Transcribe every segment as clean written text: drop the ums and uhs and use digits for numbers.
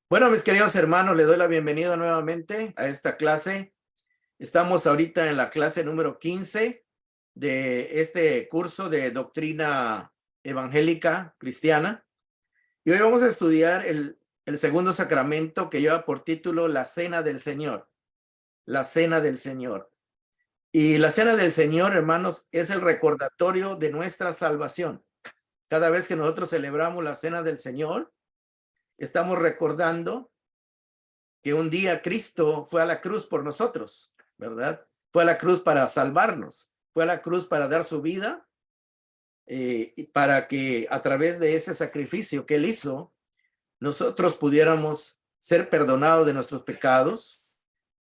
Bueno, mis queridos hermanos, les doy la bienvenida nuevamente a esta clase. Estamos ahorita en la clase número 15 de este curso de doctrina evangélica cristiana. Y hoy vamos a estudiar el segundo sacramento que lleva por título la Cena del Señor. La Cena del Señor. Y la Cena del Señor, hermanos, es el recordatorio de nuestra salvación. Cada vez que nosotros celebramos la Cena del Señor, estamos recordando que un día Cristo fue a la cruz por nosotros, ¿verdad? Fue a la cruz para salvarnos, fue a la cruz para dar su vida, para que a través de ese sacrificio que él hizo, nosotros pudiéramos ser perdonados de nuestros pecados,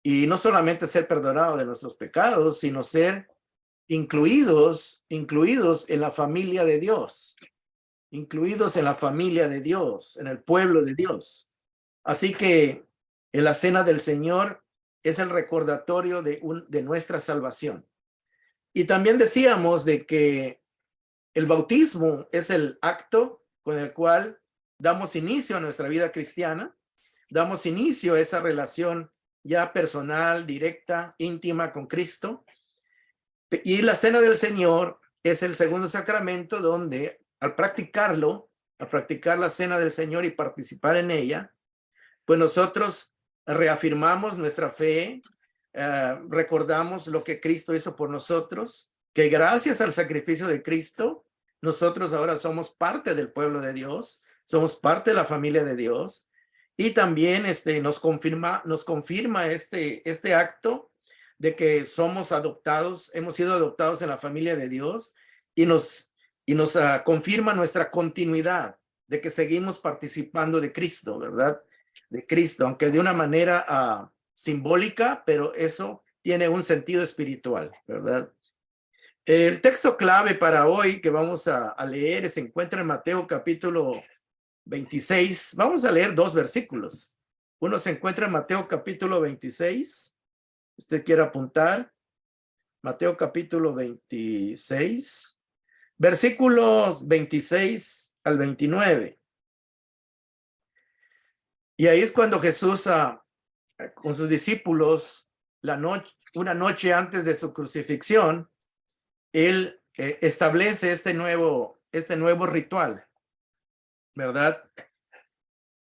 y no solamente ser perdonados de nuestros pecados, sino ser incluidos en la familia de Dios, incluidos en la familia de Dios, en el pueblo de Dios. Así que en la Cena del Señor es el recordatorio de nuestra salvación. Y también decíamos de que el bautismo es el acto con el cual damos inicio a nuestra vida cristiana, damos inicio a esa relación ya personal, directa, íntima con Cristo. Y la Cena del Señor es el segundo sacramento donde al practicar la Cena del Señor y participar en ella, pues nosotros reafirmamos nuestra fe, recordamos lo que Cristo hizo por nosotros, que gracias al sacrificio de Cristo, nosotros ahora somos parte del pueblo de Dios, somos parte de la familia de Dios, y también nos confirma este acto de que somos adoptados, hemos sido adoptados en la familia de Dios, y nos confirma nuestra continuidad de que seguimos participando de Cristo, ¿verdad? De Cristo, aunque de una manera simbólica, pero eso tiene un sentido espiritual, ¿verdad? El texto clave para hoy que vamos a leer se encuentra en Mateo capítulo 26. Vamos a leer dos versículos. Uno se encuentra en Mateo capítulo 26. ¿Usted quiere apuntar? Mateo capítulo 26, versículos 26 al 29. Y ahí es cuando Jesús con sus discípulos, una noche antes de su crucifixión, él establece este nuevo ritual, ¿verdad?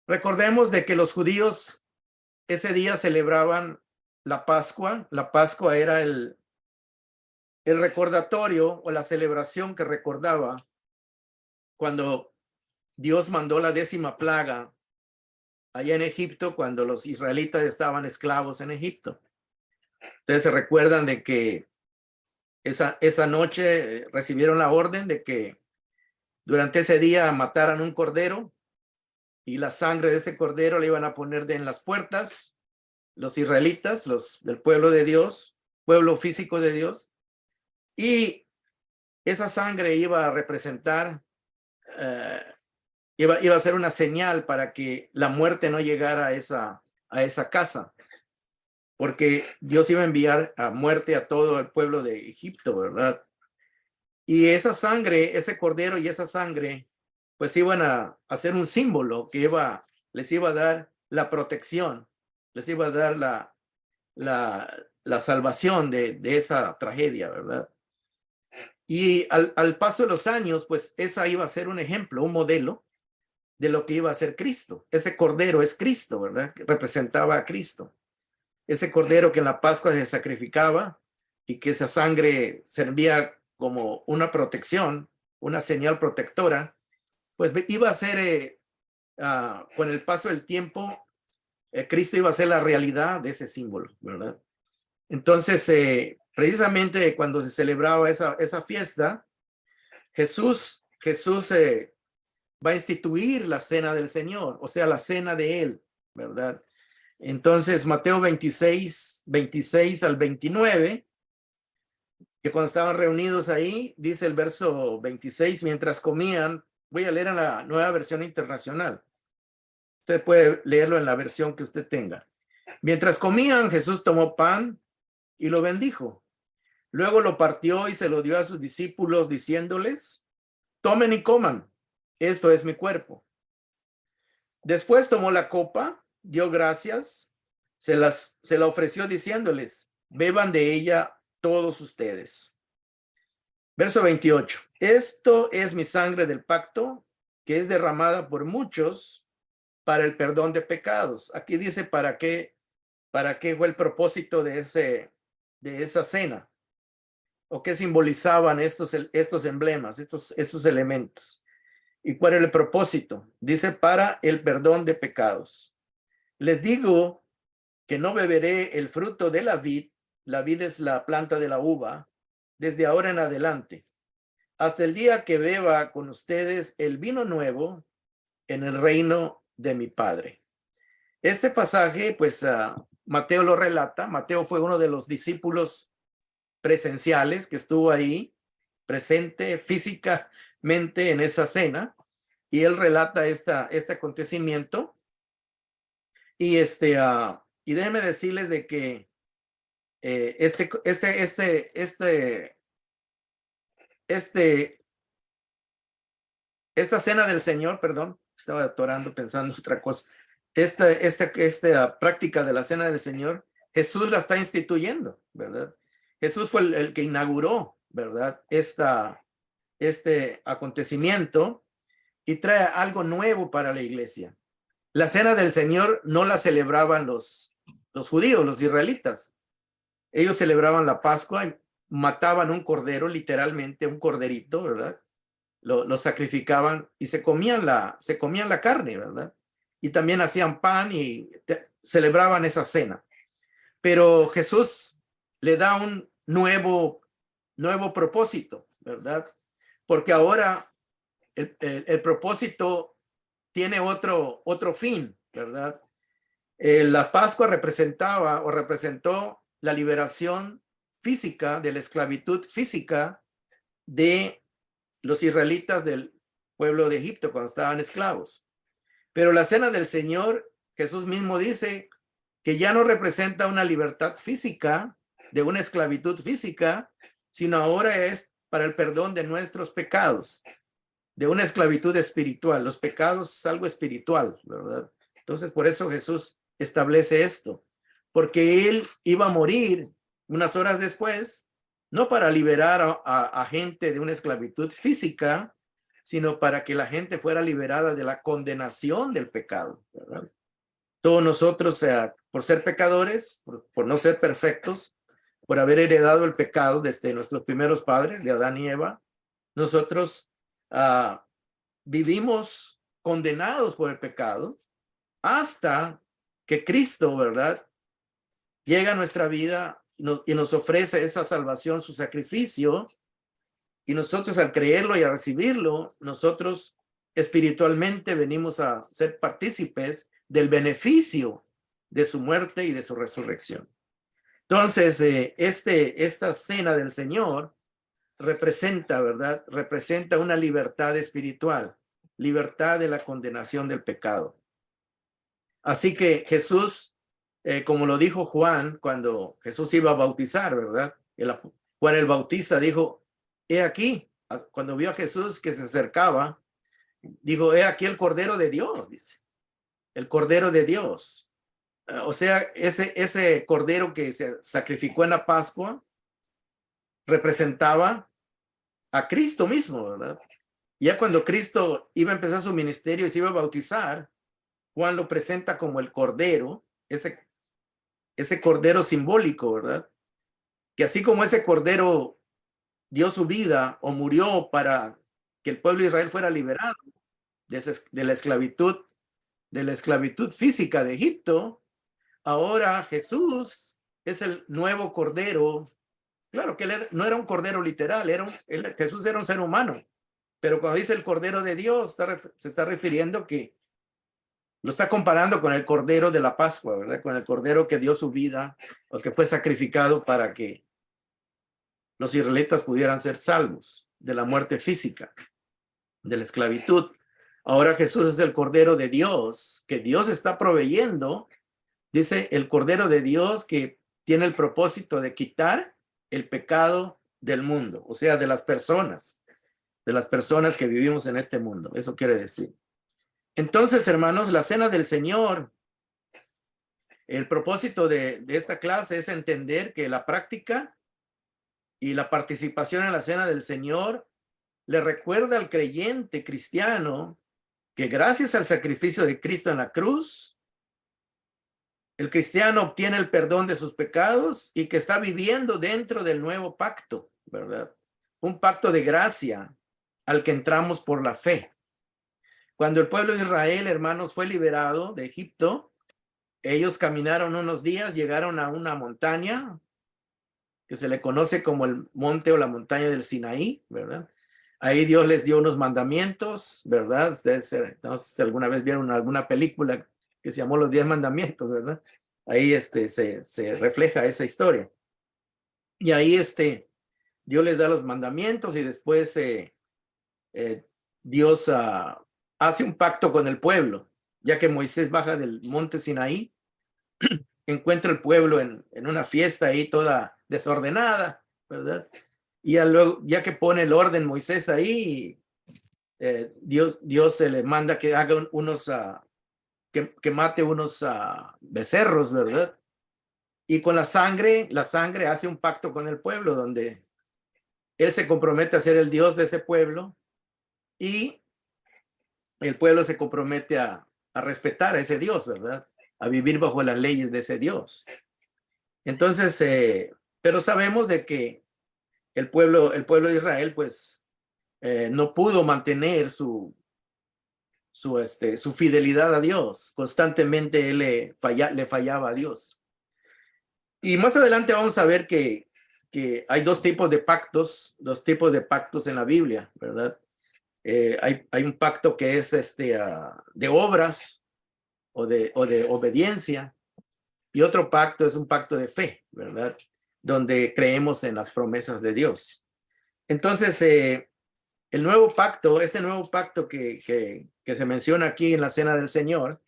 Recordemos de que los judíos ese día celebraban la Pascua. La Pascua era el recordatorio o la celebración que recordaba cuando Dios mandó la 10ª plaga allá en Egipto, cuando los israelitas estaban esclavos en Egipto. Ustedes se recuerdan de que esa noche recibieron la orden de que durante ese día mataran un cordero, y la sangre de ese cordero le iban a poner en las puertas los israelitas, los del pueblo de Dios, pueblo físico de Dios, y esa sangre iba a representar, iba a ser una señal para que la muerte no llegara a esa casa, porque Dios iba a enviar a muerte a todo el pueblo de Egipto, ¿verdad? Y esa sangre, ese cordero y esa sangre, pues iban a hacer un símbolo que les iba a dar la protección, les iba a dar la salvación de esa tragedia, ¿verdad? Y al paso de los años, pues esa iba a ser un ejemplo, un modelo de lo que iba a ser Cristo. Ese cordero es Cristo, ¿verdad? Que representaba a Cristo. Ese cordero que en la Pascua se sacrificaba y que esa sangre servía como una protección, una señal protectora, pues iba a ser, con el paso del tiempo, Cristo iba a ser la realidad de ese símbolo, ¿verdad? Entonces, precisamente cuando se celebraba esa fiesta, Jesús va a instituir la cena del Señor, o sea, la cena de Él, ¿verdad? Entonces, Mateo 26 al 29, que cuando estaban reunidos ahí, dice el verso 26, mientras comían, voy a leer en la Nueva Versión Internacional. Usted puede leerlo en la versión que usted tenga. Mientras comían, Jesús tomó pan y lo bendijo. Luego lo partió y se lo dio a sus discípulos, diciéndoles: tomen y coman, esto es mi cuerpo. Después tomó la copa, dio gracias, se la ofreció diciéndoles, beban de ella todos ustedes. Verso 28. Esto es mi sangre del pacto, que es derramada por muchos para el perdón de pecados. Aquí dice para qué fue el propósito de esa cena, o qué simbolizaban estos emblemas, estos elementos. ¿Y cuál era el propósito? Dice para el perdón de pecados. Les digo que no beberé el fruto de la vid es la planta de la uva, desde ahora en adelante, hasta el día que beba con ustedes el vino nuevo en el reino de mi Padre. Este pasaje, pues Mateo lo relata. Mateo fue uno de los discípulos presenciales que estuvo ahí, presente físicamente en esa cena, y él relata este acontecimiento. Y y déjenme decirles de que esta cena del Señor, perdón, estaba atorando pensando otra cosa. Esta práctica de la cena del Señor, Jesús la está instituyendo, ¿verdad? Jesús fue el que inauguró, ¿verdad? Este acontecimiento, y trae algo nuevo para la iglesia. La cena del Señor no la celebraban los judíos, los israelitas. Ellos celebraban la Pascua y mataban un cordero, literalmente un corderito, ¿verdad? Lo sacrificaban y se comían la carne, ¿verdad? Y también hacían pan y celebraban esa cena. Pero Jesús le da un nuevo propósito, ¿verdad? Porque ahora el propósito tiene otro fin, ¿verdad? La Pascua representó la liberación física de la esclavitud física de los israelitas del pueblo de Egipto cuando estaban esclavos. Pero la cena del Señor, Jesús mismo dice que ya no representa una libertad física de una esclavitud física, sino ahora es para el perdón de nuestros pecados, de una esclavitud espiritual. Los pecados es algo espiritual, ¿verdad? Entonces, por eso Jesús establece esto, porque él iba a morir unas horas después, no para liberar a gente de una esclavitud física, sino para que la gente fuera liberada de la condenación del pecado, ¿verdad? Todos nosotros, por ser pecadores, por no ser perfectos, por haber heredado el pecado desde nuestros primeros padres, de Adán y Eva, nosotros vivimos condenados por el pecado hasta que Cristo, ¿verdad?, llega a nuestra vida y nos ofrece esa salvación, su sacrificio, y nosotros al creerlo y a recibirlo, nosotros espiritualmente venimos a ser partícipes del beneficio de su muerte y de su resurrección. Entonces, esta cena del Señor representa, ¿verdad? Representa una libertad espiritual, libertad de la condenación del pecado. Así que Jesús, como lo dijo Juan cuando Jesús iba a bautizar, ¿verdad? Juan el Bautista dijo, he aquí, cuando vio a Jesús que se acercaba, dijo, he aquí el Cordero de Dios, dice, el Cordero de Dios. O sea, ese Cordero que se sacrificó en la Pascua representaba a Cristo mismo, ¿verdad? Ya cuando Cristo iba a empezar su ministerio y se iba a bautizar, Juan lo presenta como el Cordero, ese Cordero simbólico, ¿verdad? Que así como ese Cordero dio su vida o murió para que el pueblo de Israel fuera liberado de la esclavitud física de Egipto, ahora Jesús es el nuevo Cordero. Claro que él no era un Cordero literal, Jesús era un ser humano, pero cuando dice el Cordero de Dios, se está refiriendo que lo está comparando con el Cordero de la Pascua, ¿verdad? Con el Cordero que dio su vida o que fue sacrificado para que los israelitas pudieran ser salvos de la muerte física, de la esclavitud. Ahora Jesús es el Cordero de Dios, que Dios está proveyendo. Dice el Cordero de Dios que tiene el propósito de quitar el pecado del mundo, o sea, de las personas que vivimos en este mundo. Eso quiere decir. Entonces, hermanos, la cena del Señor, el propósito de esta clase es entender que la práctica y la participación en la cena del Señor le recuerda al creyente cristiano que gracias al sacrificio de Cristo en la cruz, el cristiano obtiene el perdón de sus pecados y que está viviendo dentro del nuevo pacto, ¿verdad? Un pacto de gracia al que entramos por la fe. Cuando el pueblo de Israel, hermanos, fue liberado de Egipto, ellos caminaron unos días, llegaron a una montaña que se le conoce como el monte o la montaña del Sinaí, ¿verdad? Ahí Dios les dio unos mandamientos, ¿verdad? Ustedes, no sé si alguna vez vieron alguna película que se llamó Los 10 Mandamientos, ¿verdad? Ahí se refleja esa historia. Y ahí Dios les da los mandamientos y después Dios hace un pacto con el pueblo, ya que Moisés baja del monte Sinaí, encuentra el pueblo en una fiesta ahí toda desordenada, ¿verdad? Y luego, ya que pone el orden Moisés ahí, Dios se le manda que haga que mate unos becerros, ¿verdad? Y con la sangre hace un pacto con el pueblo donde él se compromete a ser el Dios de ese pueblo y el pueblo se compromete a respetar a ese Dios, ¿verdad? A vivir bajo las leyes de ese Dios. Entonces, pero sabemos de que el pueblo de Israel, pues, no pudo mantener su fidelidad a Dios. Constantemente él le fallaba a Dios. Y más adelante vamos a ver que hay dos tipos de pactos en la Biblia, ¿verdad? Hay un pacto que es de obras o de obediencia, y otro pacto es un pacto de fe, ¿verdad? Donde creemos en las promesas de Dios. Entonces, este nuevo pacto que se menciona aquí en la cena del Señor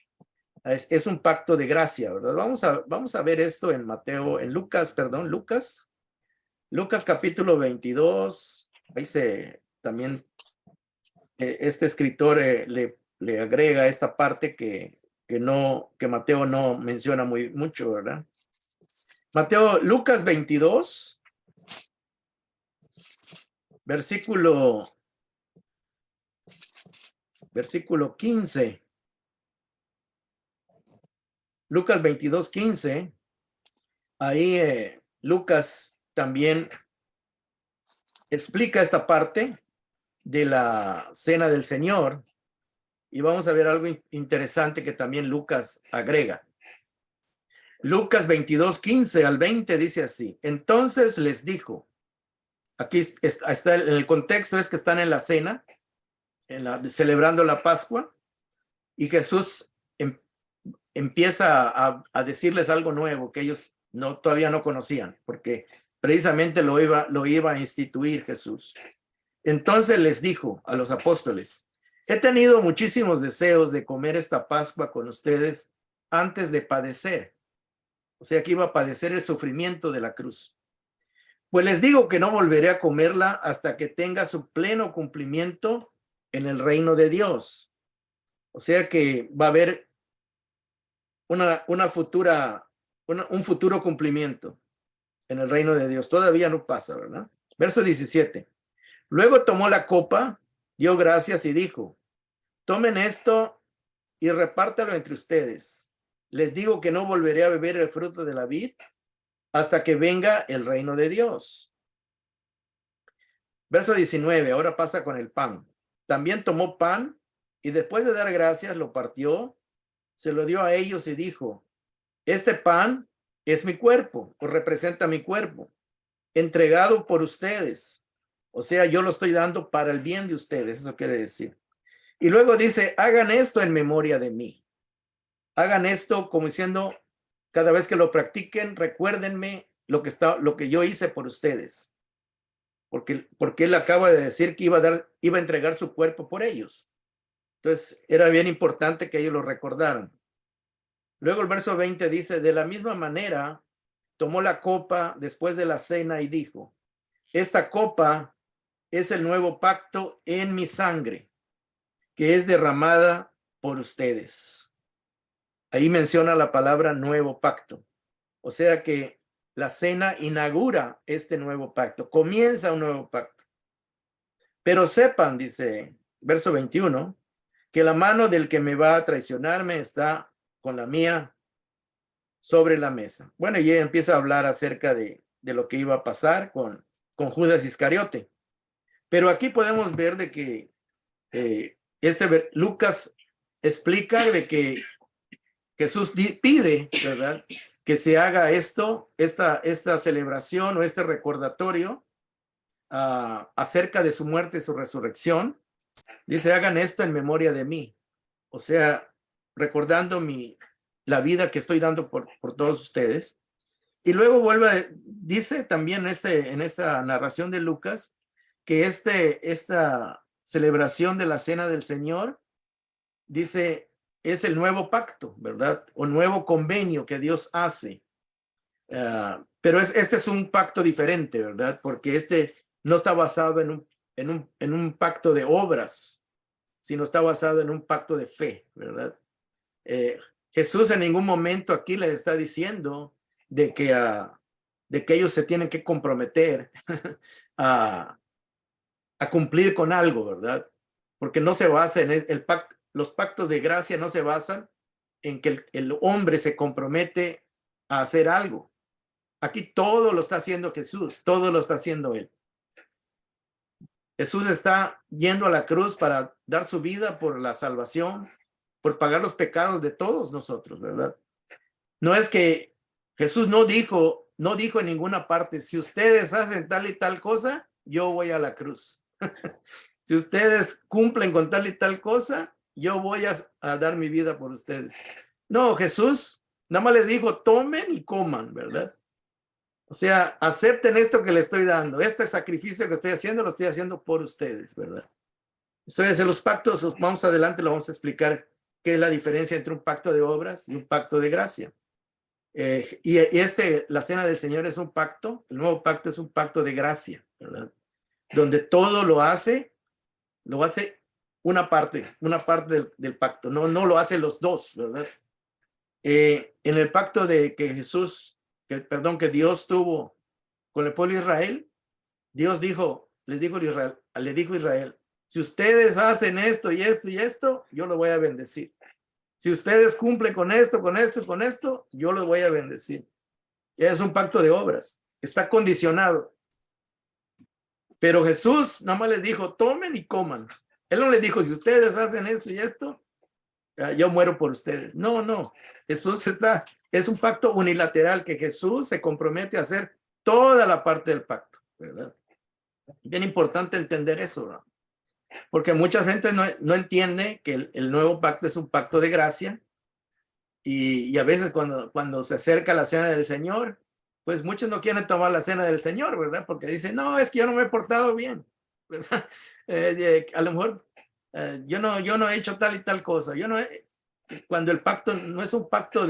es un pacto de gracia, ¿verdad? Vamos a ver esto en Lucas capítulo 22. Ahí también este escritor le agrega esta parte que Mateo no menciona mucho, ¿verdad? Lucas 22, versículo 15. Lucas 22, 15. Ahí Lucas también explica esta parte de la cena del Señor y vamos a ver algo interesante que también Lucas agrega. Lucas 22, 15 al 20 dice así: entonces les dijo, aquí está el contexto, es que están en la cena, celebrando la Pascua, y Jesús empieza a decirles algo nuevo que ellos todavía no conocían, porque precisamente lo iba a instituir Jesús. Entonces les dijo a los apóstoles: he tenido muchísimos deseos de comer esta Pascua con ustedes antes de padecer. O sea, que iba a padecer el sufrimiento de la cruz. Pues les digo que no volveré a comerla hasta que tenga su pleno cumplimiento en el reino de Dios. O sea que va a haber un futuro cumplimiento en el reino de Dios. Todavía no pasa, ¿verdad? Verso 17. Luego tomó la copa, dio gracias y dijo: tomen esto y repártalo entre ustedes. Les digo que no volveré a beber el fruto de la vid hasta que venga el reino de Dios. Verso 19, ahora pasa con el pan. También tomó pan y después de dar gracias lo partió, se lo dio a ellos y dijo: este pan es mi cuerpo, o representa mi cuerpo, entregado por ustedes. O sea, yo lo estoy dando para el bien de ustedes, eso quiere decir. Y luego dice: hagan esto en memoria de mí. Hagan esto como diciendo, cada vez que lo practiquen, recuérdenme lo que yo hice por ustedes. Porque él acaba de decir que iba a entregar su cuerpo por ellos. Entonces, era bien importante que ellos lo recordaran. Luego el verso 20 dice: de la misma manera, tomó la copa después de la cena y dijo: esta copa es el nuevo pacto en mi sangre, que es derramada por ustedes. Ahí menciona la palabra nuevo pacto. O sea que la cena inaugura este nuevo pacto, comienza un nuevo pacto. Pero sepan, dice verso 21, que la mano del que me va a traicionarme está con la mía sobre la mesa. Bueno, y empieza a hablar acerca de lo que iba a pasar con Judas Iscariote. Pero aquí podemos ver de que Lucas explica de que Jesús pide, ¿verdad?, que se haga esta celebración o este recordatorio acerca de su muerte y su resurrección. Dice, hagan esto en memoria de mí. O sea, recordando la vida que estoy dando por todos ustedes. Y luego dice también en esta narración de Lucas que esta celebración de la Cena del Señor, dice, es el nuevo pacto, ¿verdad? O nuevo convenio que Dios hace. Pero este es un pacto diferente, ¿verdad? Porque este no está basado en un pacto de obras, sino está basado en un pacto de fe, ¿verdad? Jesús en ningún momento aquí le está diciendo de que ellos se tienen que comprometer a cumplir con algo, ¿verdad? Porque no se basa en el pacto. Los pactos de gracia no se basan en que el hombre se compromete a hacer algo. Aquí todo lo está haciendo Jesús, todo lo está haciendo Él. Jesús está yendo a la cruz para dar su vida por la salvación, por pagar los pecados de todos nosotros, ¿verdad? No es que Jesús no dijo en ninguna parte, si ustedes hacen tal y tal cosa, yo voy a la cruz. Si ustedes cumplen con tal y tal cosa, yo voy a dar mi vida por ustedes. No, Jesús nada más les dijo, tomen y coman, ¿verdad? O sea, acepten esto que le estoy dando. Este sacrificio que estoy haciendo, lo estoy haciendo por ustedes, ¿verdad? Entonces, en los pactos, vamos adelante, lo vamos a explicar qué es la diferencia entre un pacto de obras y un pacto de gracia. La Cena del Señor es un pacto, el nuevo pacto es un pacto de gracia, ¿verdad? Donde todo lo hace una parte del pacto, no lo hacen los dos, ¿verdad? En el pacto de que que Dios tuvo con el pueblo de Israel, Dios le dijo a Israel, si ustedes hacen esto y esto y esto, yo lo voy a bendecir. Si ustedes cumplen con esto, con esto y con esto, yo los voy a bendecir. Es un pacto de obras, está condicionado. Pero Jesús nada más les dijo, tomen y coman. Él no les dijo, si ustedes hacen esto y esto, yo muero por ustedes. No. Jesús es un pacto unilateral que Jesús se compromete a hacer toda la parte del pacto, ¿verdad? Bien importante entender eso, ¿no? Porque mucha gente no entiende que el nuevo pacto es un pacto de gracia y a veces cuando se acerca la cena del Señor, pues muchos no quieren tomar la cena del Señor, ¿verdad? Porque dicen, no, es que yo no me he portado bien, ¿verdad? A lo mejor yo no he hecho tal y tal cosa. Cuando el pacto no es un pacto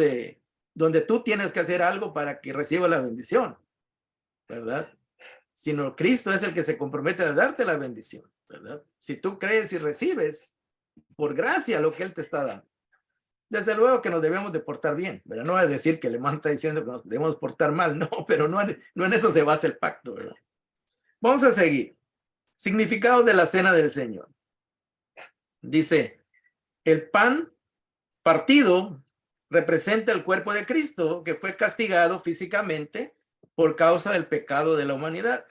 donde tú tienes que hacer algo para que reciba la bendición, ¿verdad? Sino Cristo es el que se compromete a darte la bendición, ¿verdad? Si tú crees y recibes por gracia lo que Él te está dando. Desde luego que nos debemos de portar bien, ¿verdad? No es decir que el hermano está diciendo que nos debemos portar mal, no, pero no en eso se basa el pacto, ¿verdad? Vamos a seguir. Significado de la cena del Señor. Dice, el pan partido representa el cuerpo de Cristo que fue castigado físicamente por causa del pecado de la humanidad,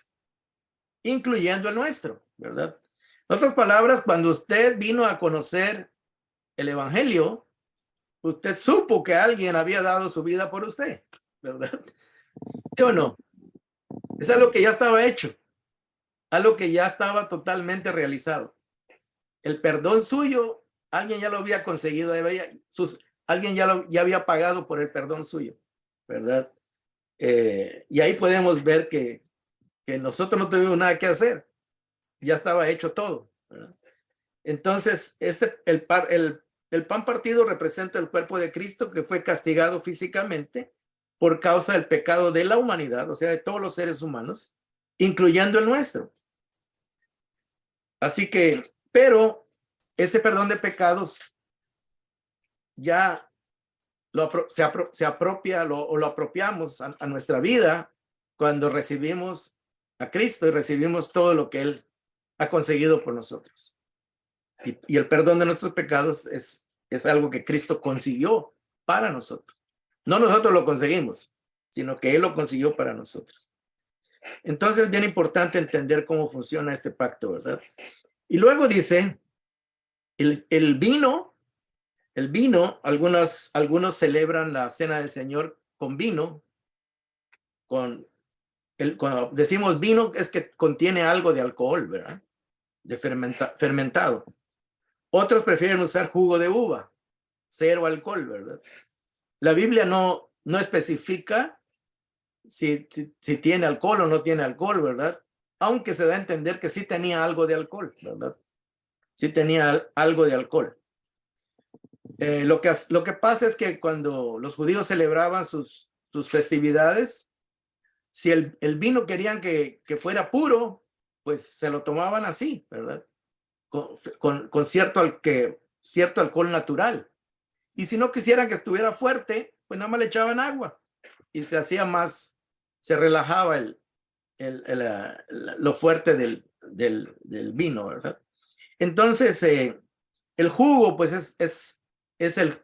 incluyendo el nuestro, ¿verdad? En otras palabras, cuando usted vino a conocer el evangelio, usted supo que alguien había dado su vida por usted, ¿verdad? ¿Sí o no? Es algo que ya estaba hecho, algo que ya estaba totalmente realizado. El perdón suyo, alguien ya lo había conseguido, alguien ya había pagado por el perdón suyo, ¿verdad? Y ahí podemos ver que nosotros no tuvimos nada que hacer, ya estaba hecho todo, ¿verdad? Entonces, el pan partido representa el cuerpo de Cristo que fue castigado físicamente por causa del pecado de la humanidad, o sea, de todos los seres humanos, incluyendo el nuestro. Así que, pero ese perdón de pecados ya se apropia o lo apropiamos a nuestra vida cuando recibimos a Cristo y recibimos todo lo que Él ha conseguido por nosotros. Y el perdón de nuestros pecados es algo que Cristo consiguió para nosotros. No nosotros lo conseguimos, sino que Él lo consiguió para nosotros. Entonces es bien importante entender cómo funciona este pacto, ¿verdad? Y luego dice, el vino, algunos celebran la cena del Señor con vino, cuando decimos vino es que contiene algo de alcohol, ¿verdad? De fermentado. Otros prefieren usar jugo de uva, cero alcohol, ¿verdad? La Biblia no especifica si tiene alcohol o no tiene alcohol, ¿verdad? Aunque se da a entender que sí tenía algo de alcohol, ¿verdad? Sí tenía algo de alcohol. Lo que pasa es que cuando los judíos celebraban sus festividades, si el vino querían que fuera puro, pues se lo tomaban así, ¿verdad? Con cierto alcohol natural. Y si no quisieran que estuviera fuerte, pues nada más le echaban agua y se relajaba lo fuerte del vino, ¿verdad? Entonces, el jugo, pues es el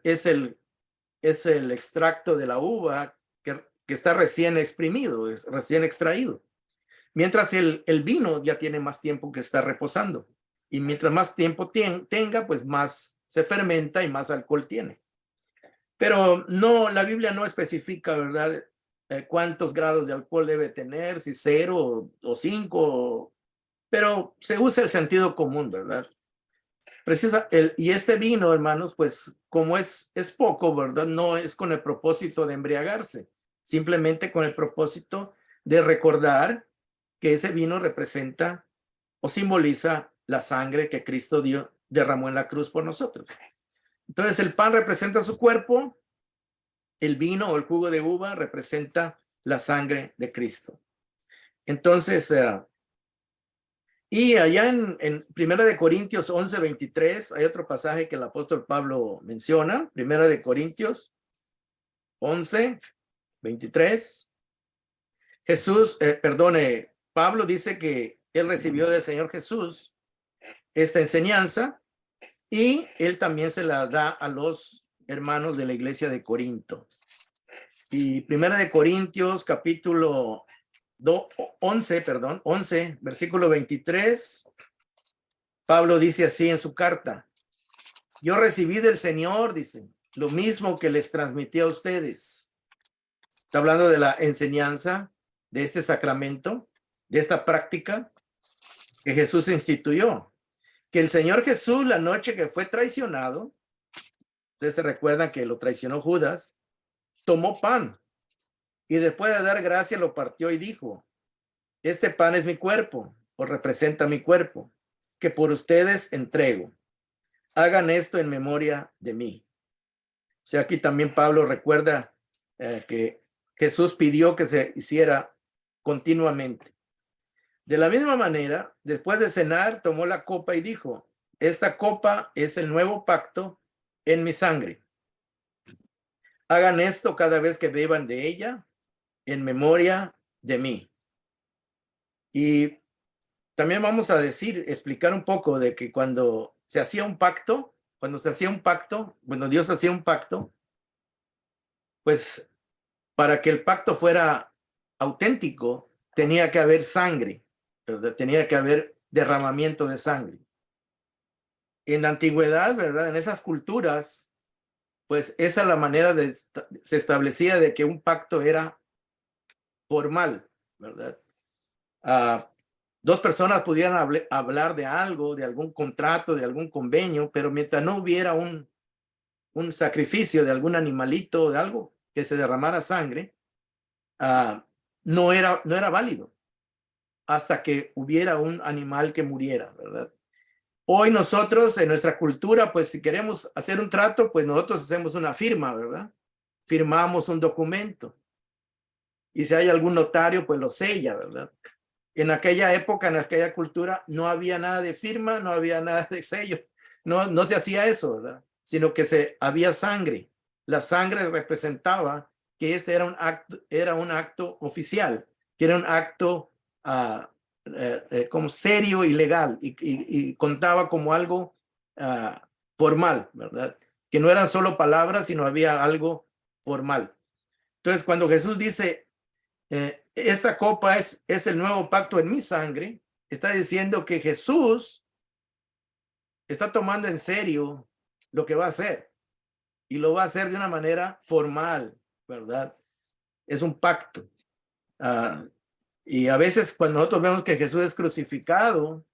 extracto de la uva que está recién exprimido, es recién extraído. Mientras el vino ya tiene más tiempo que está reposando. Y mientras más tiempo tenga, pues más se fermenta y más alcohol tiene. Pero no, la Biblia no especifica, ¿verdad? Cuántos grados de alcohol debe tener, si 0 o 5, pero se usa el sentido común, ¿verdad? Y este vino, hermanos, pues como es poco, ¿verdad? No es con el propósito de embriagarse, simplemente con el propósito de recordar que ese vino representa o simboliza la sangre que Cristo derramó en la cruz por nosotros. Entonces el pan representa su cuerpo, el vino o el jugo de uva representa la sangre de Cristo. Entonces, y allá en Primera de Corintios 11:23 hay otro pasaje que el apóstol Pablo menciona, Primera de Corintios 11:23. Pablo dice que él recibió del Señor Jesús esta enseñanza y él también se la da a los hermanos de la iglesia de Corinto. Y Primera de Corintios capítulo 11, versículo 23, Pablo dice así en su carta: yo recibí del Señor, dice, lo mismo que les transmití a ustedes. Está hablando de la enseñanza de este sacramento, de esta práctica que Jesús instituyó. Que el Señor Jesús, la noche que fue traicionado, ustedes se recuerdan que lo traicionó Judas, tomó pan y después de dar gracia lo partió y dijo: este pan es mi cuerpo, o representa mi cuerpo, que por ustedes entrego. Hagan esto en memoria de mí. O sea, aquí también Pablo recuerda que Jesús pidió que se hiciera continuamente. De la misma manera, después de cenar, tomó la copa y dijo: esta copa es el nuevo pacto en mi sangre. Hagan esto cada vez que beban de ella en memoria de mí. Y también vamos a explicar un poco de que cuando se hacía un pacto, cuando Dios hacía un pacto, pues para que el pacto fuera auténtico, tenía que haber sangre, ¿verdad? Tenía que haber derramamiento de sangre. En la antigüedad, ¿verdad? En esas culturas, pues esa es la manera se establecía de que un pacto era formal, ¿verdad? Dos personas pudieran hablar de algo, de algún contrato, de algún convenio, pero mientras no hubiera un sacrificio de algún animalito, de algo que se derramara sangre, no era válido hasta que hubiera un animal que muriera, ¿verdad? Hoy nosotros en nuestra cultura, pues si queremos hacer un trato, pues nosotros hacemos una firma, ¿verdad? Firmamos un documento. Y si hay algún notario, pues lo sella, ¿verdad? En aquella época, en aquella cultura, no había nada de firma, no había nada de sello. No se hacía eso, ¿verdad? sino que había sangre. La sangre representaba que este era un acto oficial, que era un acto como serio y legal, y contaba como algo formal, ¿verdad? Que no eran solo palabras, sino había algo formal. Entonces, cuando Jesús dice, esta copa es el nuevo pacto en mi sangre, está diciendo que Jesús está tomando en serio lo que va a hacer, y lo va a hacer de una manera formal, ¿verdad? Es un pacto. Y a veces cuando nosotros vemos que Jesús es crucificado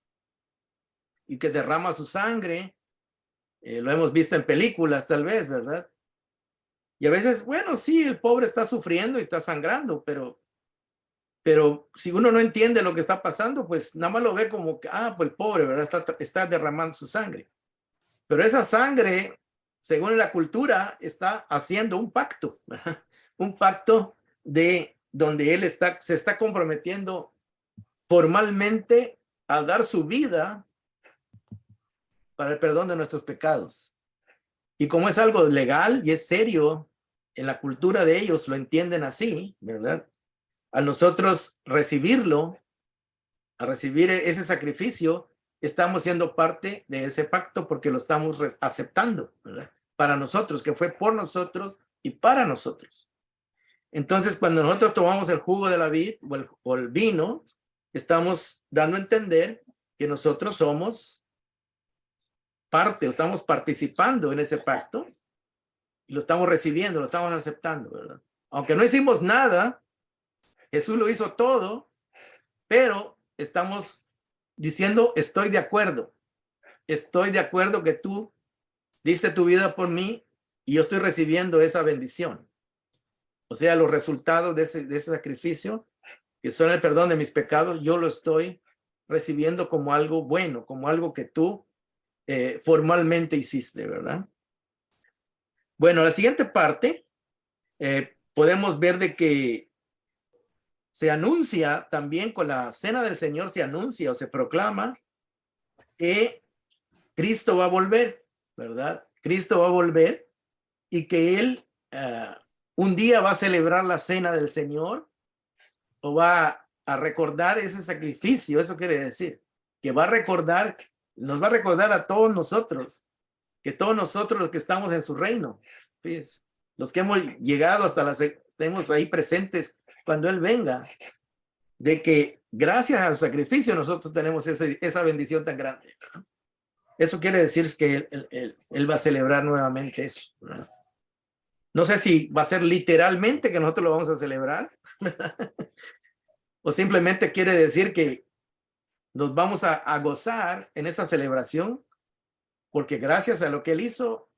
y que derrama su sangre, lo hemos visto en películas tal vez, ¿verdad? Y a veces, bueno, sí, el pobre está sufriendo y está sangrando, pero si uno no entiende lo que está pasando, pues nada más lo ve como que, pues el pobre, ¿verdad? Está derramando su sangre. Pero esa sangre, según la cultura, está haciendo un pacto, ¿verdad? Un pacto de donde él se está comprometiendo formalmente a dar su vida para el perdón de nuestros pecados. Y como es algo legal y es serio, en la cultura de ellos lo entienden así, ¿verdad? A nosotros recibirlo, a recibir ese sacrificio, estamos siendo parte de ese pacto porque lo estamos aceptando, ¿verdad? Para nosotros, que fue por nosotros y para nosotros. Entonces, cuando nosotros tomamos el jugo de la vid o el vino, estamos dando a entender que nosotros somos parte, o estamos participando en ese pacto y lo estamos recibiendo, lo estamos aceptando, ¿verdad? Aunque no hicimos nada, Jesús lo hizo todo, pero estamos diciendo, estoy de acuerdo que tú diste tu vida por mí y yo estoy recibiendo esa bendición. O sea, los resultados de ese sacrificio, que son el perdón de mis pecados, yo lo estoy recibiendo como algo bueno, como algo que tú formalmente hiciste, ¿verdad? Bueno, la siguiente parte, podemos ver de que se anuncia también con la cena del Señor, se anuncia o se proclama que Cristo va a volver, ¿verdad? Cristo va a volver y que Él un día va a celebrar la cena del Señor o va a recordar ese sacrificio. Eso quiere decir que va a recordar, nos va a recordar a todos nosotros, que todos nosotros los que estamos en su reino, pues, los que hemos llegado estemos ahí presentes cuando Él venga, de que gracias al sacrificio nosotros tenemos esa bendición tan grande. Eso quiere decir que él va a celebrar nuevamente eso, ¿verdad? No sé si va a ser literalmente que nosotros lo vamos a celebrar, o simplemente quiere decir que nos vamos a gozar en esa celebración, porque gracias a lo que Él hizo,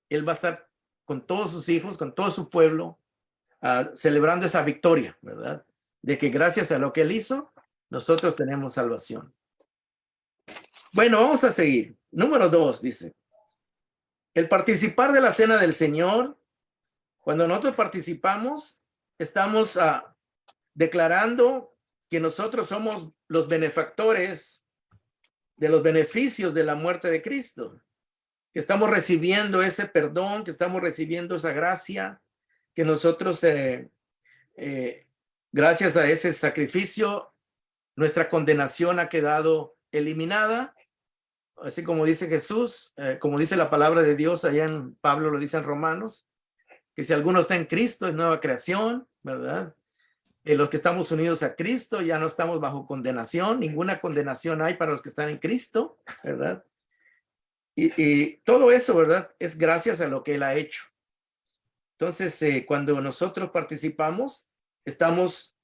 Él va a estar con todos sus hijos, con todo su pueblo, celebrando esa victoria, ¿verdad? De que gracias a lo que Él hizo, nosotros tenemos salvación. Bueno, vamos a seguir. Número 2 dice, el participar de la cena del Señor. Cuando nosotros participamos, estamos declarando que nosotros somos los benefactores de los beneficios de la muerte de Cristo, que estamos recibiendo ese perdón, que estamos recibiendo esa gracia, que nosotros, gracias a ese sacrificio, nuestra condenación ha quedado eliminada, así como dice Jesús, como dice la palabra de Dios, allá en Pablo lo dice en Romanos, que si alguno está en Cristo es nueva creación, ¿verdad? Los que estamos unidos a Cristo ya no estamos bajo condenación, ninguna condenación hay para los que están en Cristo, ¿verdad? Y todo eso, ¿verdad? Es gracias a lo que Él ha hecho. Entonces, cuando nosotros participamos, estamos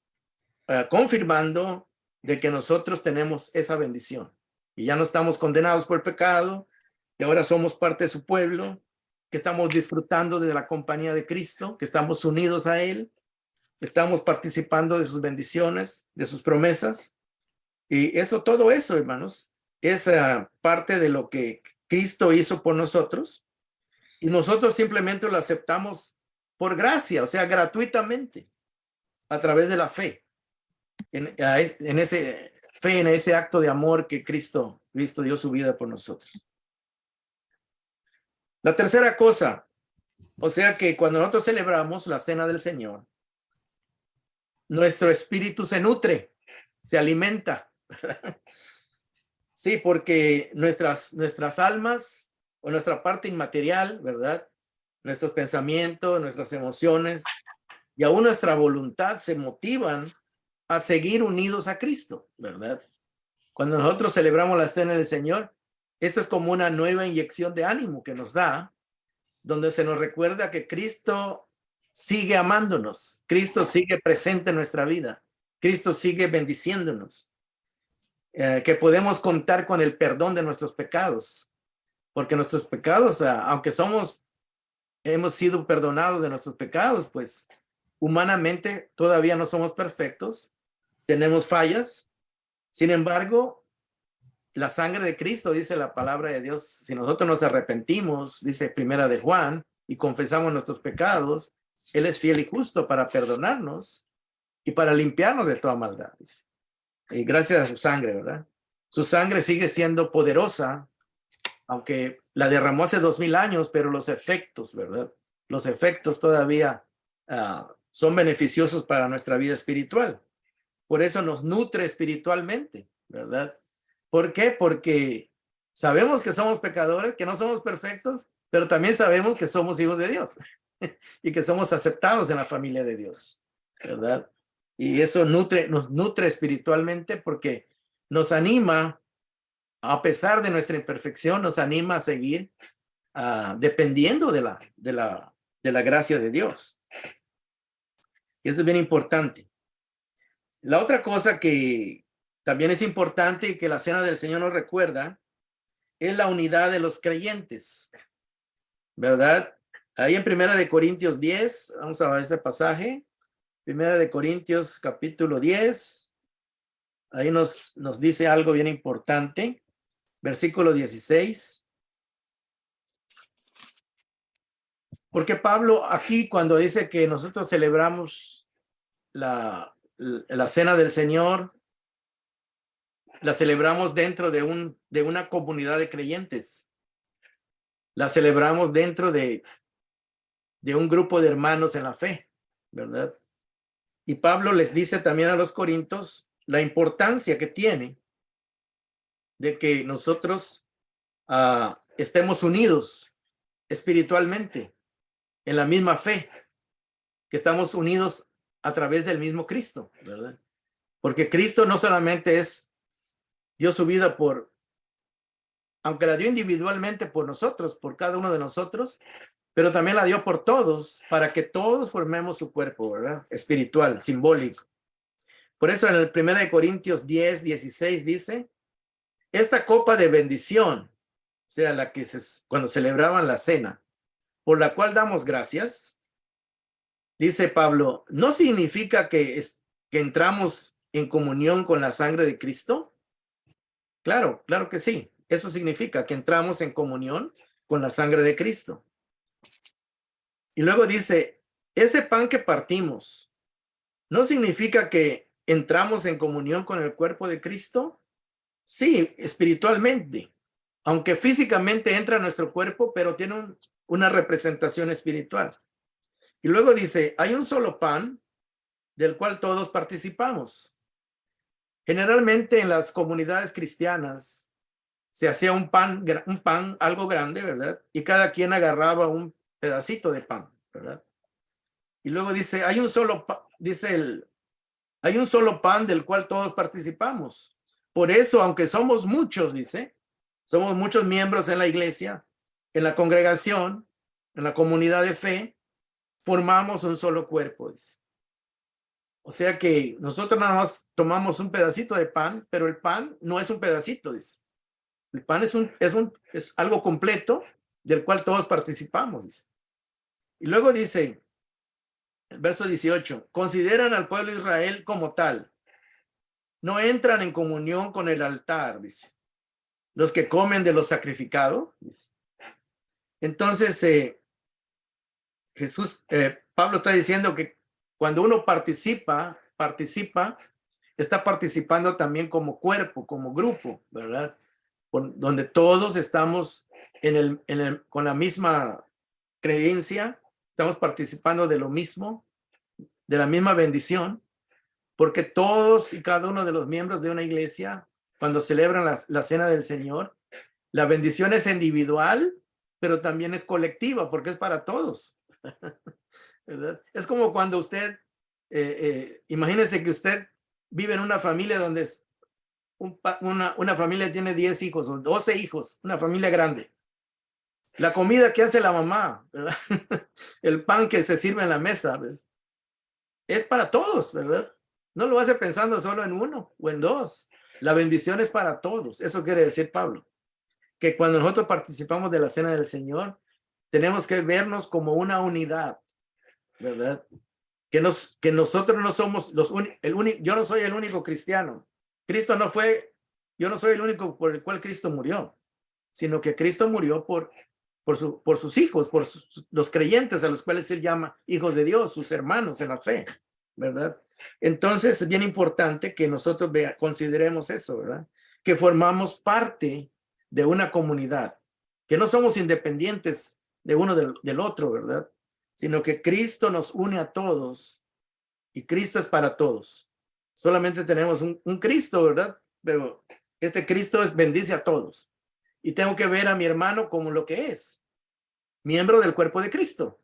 confirmando de que nosotros tenemos esa bendición y ya no estamos condenados por el pecado, que ahora somos parte de su pueblo, que estamos disfrutando de la compañía de Cristo, que estamos unidos a Él, estamos participando de sus bendiciones, de sus promesas. Y eso, todo eso, hermanos, es parte de lo que Cristo hizo por nosotros. Y nosotros simplemente lo aceptamos por gracia, o sea, gratuitamente, a través de la fe, en ese acto de amor que Cristo dio su vida por nosotros. La tercera cosa, o sea que cuando nosotros celebramos la cena del Señor, nuestro espíritu se nutre, se alimenta. Sí, porque nuestras almas o nuestra parte inmaterial, ¿verdad? Nuestros pensamientos, nuestras emociones y aún nuestra voluntad se motivan a seguir unidos a Cristo, ¿verdad? Cuando nosotros celebramos la cena del Señor, esto es como una nueva inyección de ánimo que nos da, donde se nos recuerda que Cristo sigue amándonos, Cristo sigue presente en nuestra vida, Cristo sigue bendiciéndonos, que podemos contar con el perdón de nuestros pecados, porque nuestros pecados, aunque hemos sido perdonados de nuestros pecados, pues humanamente todavía no somos perfectos, tenemos fallas. Sin embargo, la sangre de Cristo, dice la palabra de Dios, si nosotros nos arrepentimos, dice Primera de Juan, y confesamos nuestros pecados, Él es fiel y justo para perdonarnos y para limpiarnos de toda maldad. Dice. Y gracias a su sangre, ¿verdad? Su sangre sigue siendo poderosa, aunque la derramó hace 2000 años, pero los efectos, ¿verdad? Los efectos todavía son beneficiosos para nuestra vida espiritual. Por eso nos nutre espiritualmente, ¿verdad? ¿Por qué? Porque sabemos que somos pecadores, que no somos perfectos, pero también sabemos que somos hijos de Dios y que somos aceptados en la familia de Dios, ¿verdad? Y eso nos nutre espiritualmente porque nos anima, a pesar de nuestra imperfección, nos anima a seguir dependiendo de la gracia de Dios. Y eso es bien importante. La otra cosa que también es importante y que la cena del Señor nos recuerda es la unidad de los creyentes, ¿verdad? Ahí en Primera de Corintios 10, vamos a ver este pasaje. Primera de Corintios capítulo 10, ahí nos dice algo bien importante. Versículo 16. Porque Pablo aquí cuando dice que nosotros celebramos la cena del Señor, la celebramos dentro de una comunidad de creyentes. La celebramos dentro de un grupo de hermanos en la fe, ¿verdad? Y Pablo les dice también a los corintios la importancia que tiene de que nosotros estemos unidos espiritualmente en la misma fe, que estamos unidos a través del mismo Cristo, ¿verdad? Porque Cristo no solamente dio su vida aunque la dio individualmente por nosotros, por cada uno de nosotros, pero también la dio por todos, para que todos formemos su cuerpo, ¿verdad? Espiritual, simbólico. Por eso en el 1 Corintios 10, 16 dice, esta copa de bendición, o sea, cuando celebraban la cena, por la cual damos gracias, dice Pablo, ¿no significa que entramos en comunión con la sangre de Cristo? Claro, claro que sí. Eso significa que entramos en comunión con la sangre de Cristo. Y luego dice, ese pan que partimos, ¿no significa que entramos en comunión con el cuerpo de Cristo? Sí, espiritualmente. Aunque físicamente entra a nuestro cuerpo, pero tiene una representación espiritual. Y luego dice, hay un solo pan del cual todos participamos. Generalmente en las comunidades cristianas se hacía un pan algo grande, ¿verdad? Y cada quien agarraba un pedacito de pan, ¿verdad? Y luego dice, hay un solo pan del cual todos participamos. Por eso, aunque somos muchos, dice, somos muchos miembros en la iglesia, en la congregación, en la comunidad de fe, formamos un solo cuerpo, dice. O sea que nosotros nada más tomamos un pedacito de pan, pero el pan no es un pedacito, dice. El pan es algo completo del cual todos participamos, dice. Y luego dice, el verso 18, consideran al pueblo de Israel como tal. No entran en comunión con el altar, dice. Los que comen de lo sacrificado, dice. Entonces, Pablo está diciendo que cuando uno participa, está participando también como cuerpo, como grupo, ¿verdad? Donde todos estamos con la misma creencia, estamos participando de lo mismo, de la misma bendición, porque todos y cada uno de los miembros de una iglesia, cuando celebran la cena del Señor, la bendición es individual, pero también es colectiva, porque es para todos. ¿Verdad? Es como cuando usted, imagínese que usted vive en una familia donde una familia tiene 10 hijos o 12 hijos, una familia grande. La comida que hace la mamá, ¿verdad? El pan que se sirve en la mesa, ¿ves? Es para todos, ¿verdad? No lo hace pensando solo en uno o en dos. La bendición es para todos. Eso quiere decir Pablo. Que cuando nosotros participamos de la cena del Señor, tenemos que vernos como una unidad, ¿verdad? Que nosotros no somos yo no soy el único cristiano. Cristo no fue, yo no soy el único por el cual Cristo murió, sino que Cristo murió por sus hijos, los creyentes a los cuales él llama hijos de Dios, sus hermanos en la fe, ¿verdad? Entonces es bien importante que nosotros consideremos eso, ¿verdad? Que formamos parte de una comunidad, que no somos independientes de uno del otro, ¿verdad? Sino que Cristo nos une a todos y Cristo es para todos. Solamente tenemos un Cristo, ¿verdad? Pero este Cristo bendice a todos. Y tengo que ver a mi hermano como lo que es, miembro del cuerpo de Cristo.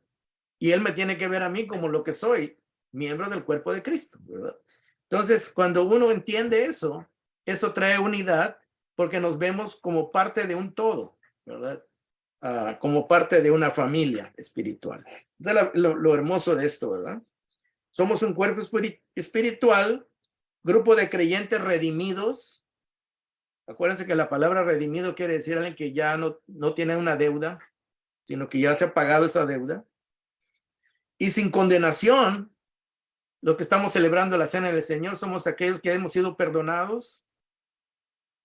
Y él me tiene que ver a mí como lo que soy, miembro del cuerpo de Cristo, ¿verdad? Entonces, cuando uno entiende eso, eso trae unidad porque nos vemos como parte de un todo, ¿verdad? Como parte de una familia espiritual. Es lo hermoso de esto, ¿verdad? Somos un cuerpo espiritual, grupo de creyentes redimidos. Acuérdense que la palabra redimido quiere decir alguien que ya no tiene una deuda, sino que ya se ha pagado esa deuda. Y sin condenación, lo que estamos celebrando la cena del Señor, somos aquellos que hemos sido perdonados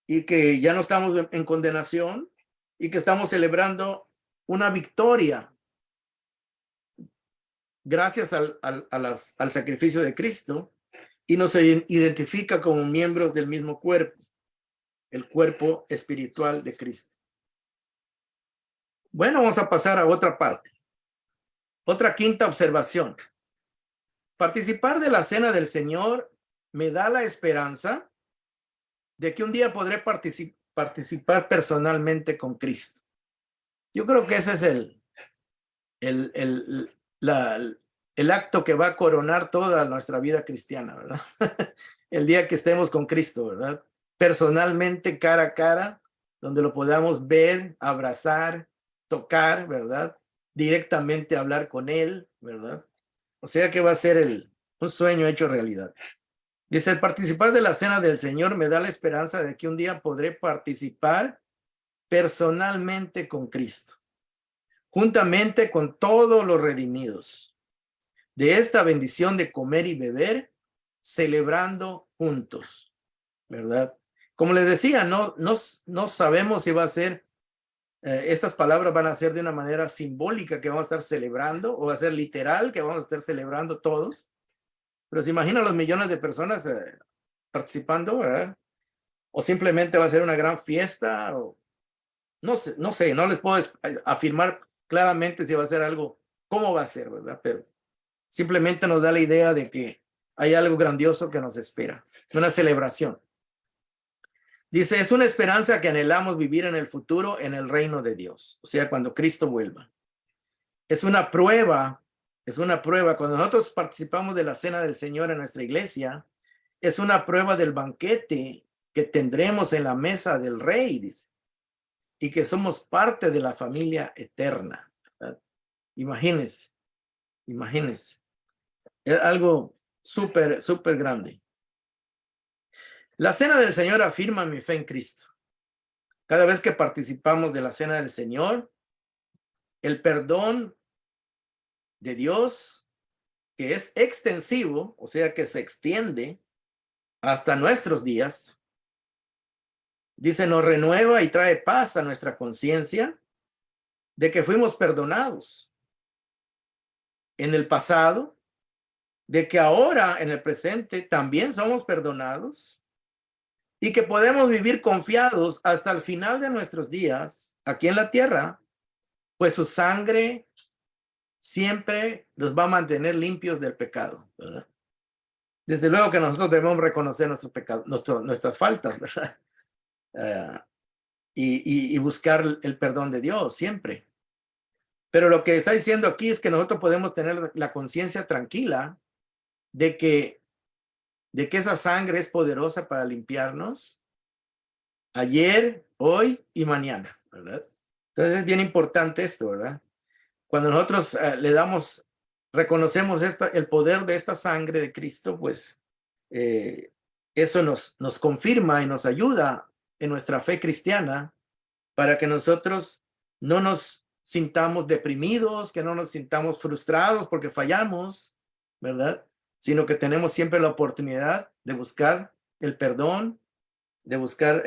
y que ya no estamos en condenación y que estamos celebrando una victoria gracias al sacrificio de Cristo y nos identifica como miembros del mismo cuerpo, el cuerpo espiritual de Cristo. Bueno, vamos a pasar a otra parte. Otra quinta observación. Participar de la cena del Señor me da la esperanza de que un día podré participar personalmente con Cristo. Yo creo que ese es el acto que va a coronar toda nuestra vida cristiana, ¿verdad? El día que estemos con Cristo, ¿verdad? Personalmente, cara a cara, donde lo podamos ver, abrazar, tocar, ¿verdad? Directamente hablar con Él, ¿verdad? O sea que va a ser un sueño hecho realidad. Dice, el participar de la cena del Señor me da la esperanza de que un día podré participar personalmente con Cristo, juntamente con todos los redimidos, de esta bendición de comer y beber, celebrando juntos, ¿verdad? Como les decía, no sabemos si va a ser, estas palabras van a ser de una manera simbólica que vamos a estar celebrando, o va a ser literal que vamos a estar celebrando todos. Pero se imaginan los millones de personas participando, ¿verdad? O simplemente va a ser una gran fiesta, o no sé, no les puedo afirmar claramente si va a ser algo, cómo va a ser, ¿verdad? Pero simplemente nos da la idea de que hay algo grandioso que nos espera, una celebración. Dice, es una esperanza que anhelamos vivir en el futuro en el reino de Dios, o sea, cuando Cristo vuelva. Es una prueba, cuando nosotros participamos de la cena del Señor en nuestra iglesia, es una prueba del banquete que tendremos en la mesa del Rey, dice, y que somos parte de la familia eterna, ¿verdad? Imagínense. Es algo súper, súper grande. La cena del Señor afirma mi fe en Cristo. Cada vez que participamos de la cena del Señor, el perdón de Dios, que es extensivo, o sea que se extiende hasta nuestros días, dice, nos renueva y trae paz a nuestra conciencia de que fuimos perdonados en el pasado, de que ahora en el presente también somos perdonados y que podemos vivir confiados hasta el final de nuestros días aquí en la tierra, pues su sangre siempre nos va a mantener limpios del pecado, ¿verdad? Desde luego que nosotros debemos reconocer nuestros pecados, nuestras faltas, ¿verdad? Y buscar el perdón de Dios siempre. Pero lo que está diciendo aquí es que nosotros podemos tener la conciencia tranquila de que esa sangre es poderosa para limpiarnos ayer, hoy y mañana, ¿verdad? Entonces es bien importante esto, ¿verdad? Cuando nosotros reconocemos el poder de esta sangre de Cristo, pues eso nos confirma y nos ayuda en nuestra fe cristiana para que nosotros no nos sintamos deprimidos, que no nos sintamos frustrados porque fallamos, ¿verdad? Sino que tenemos siempre la oportunidad de buscar el perdón, de buscar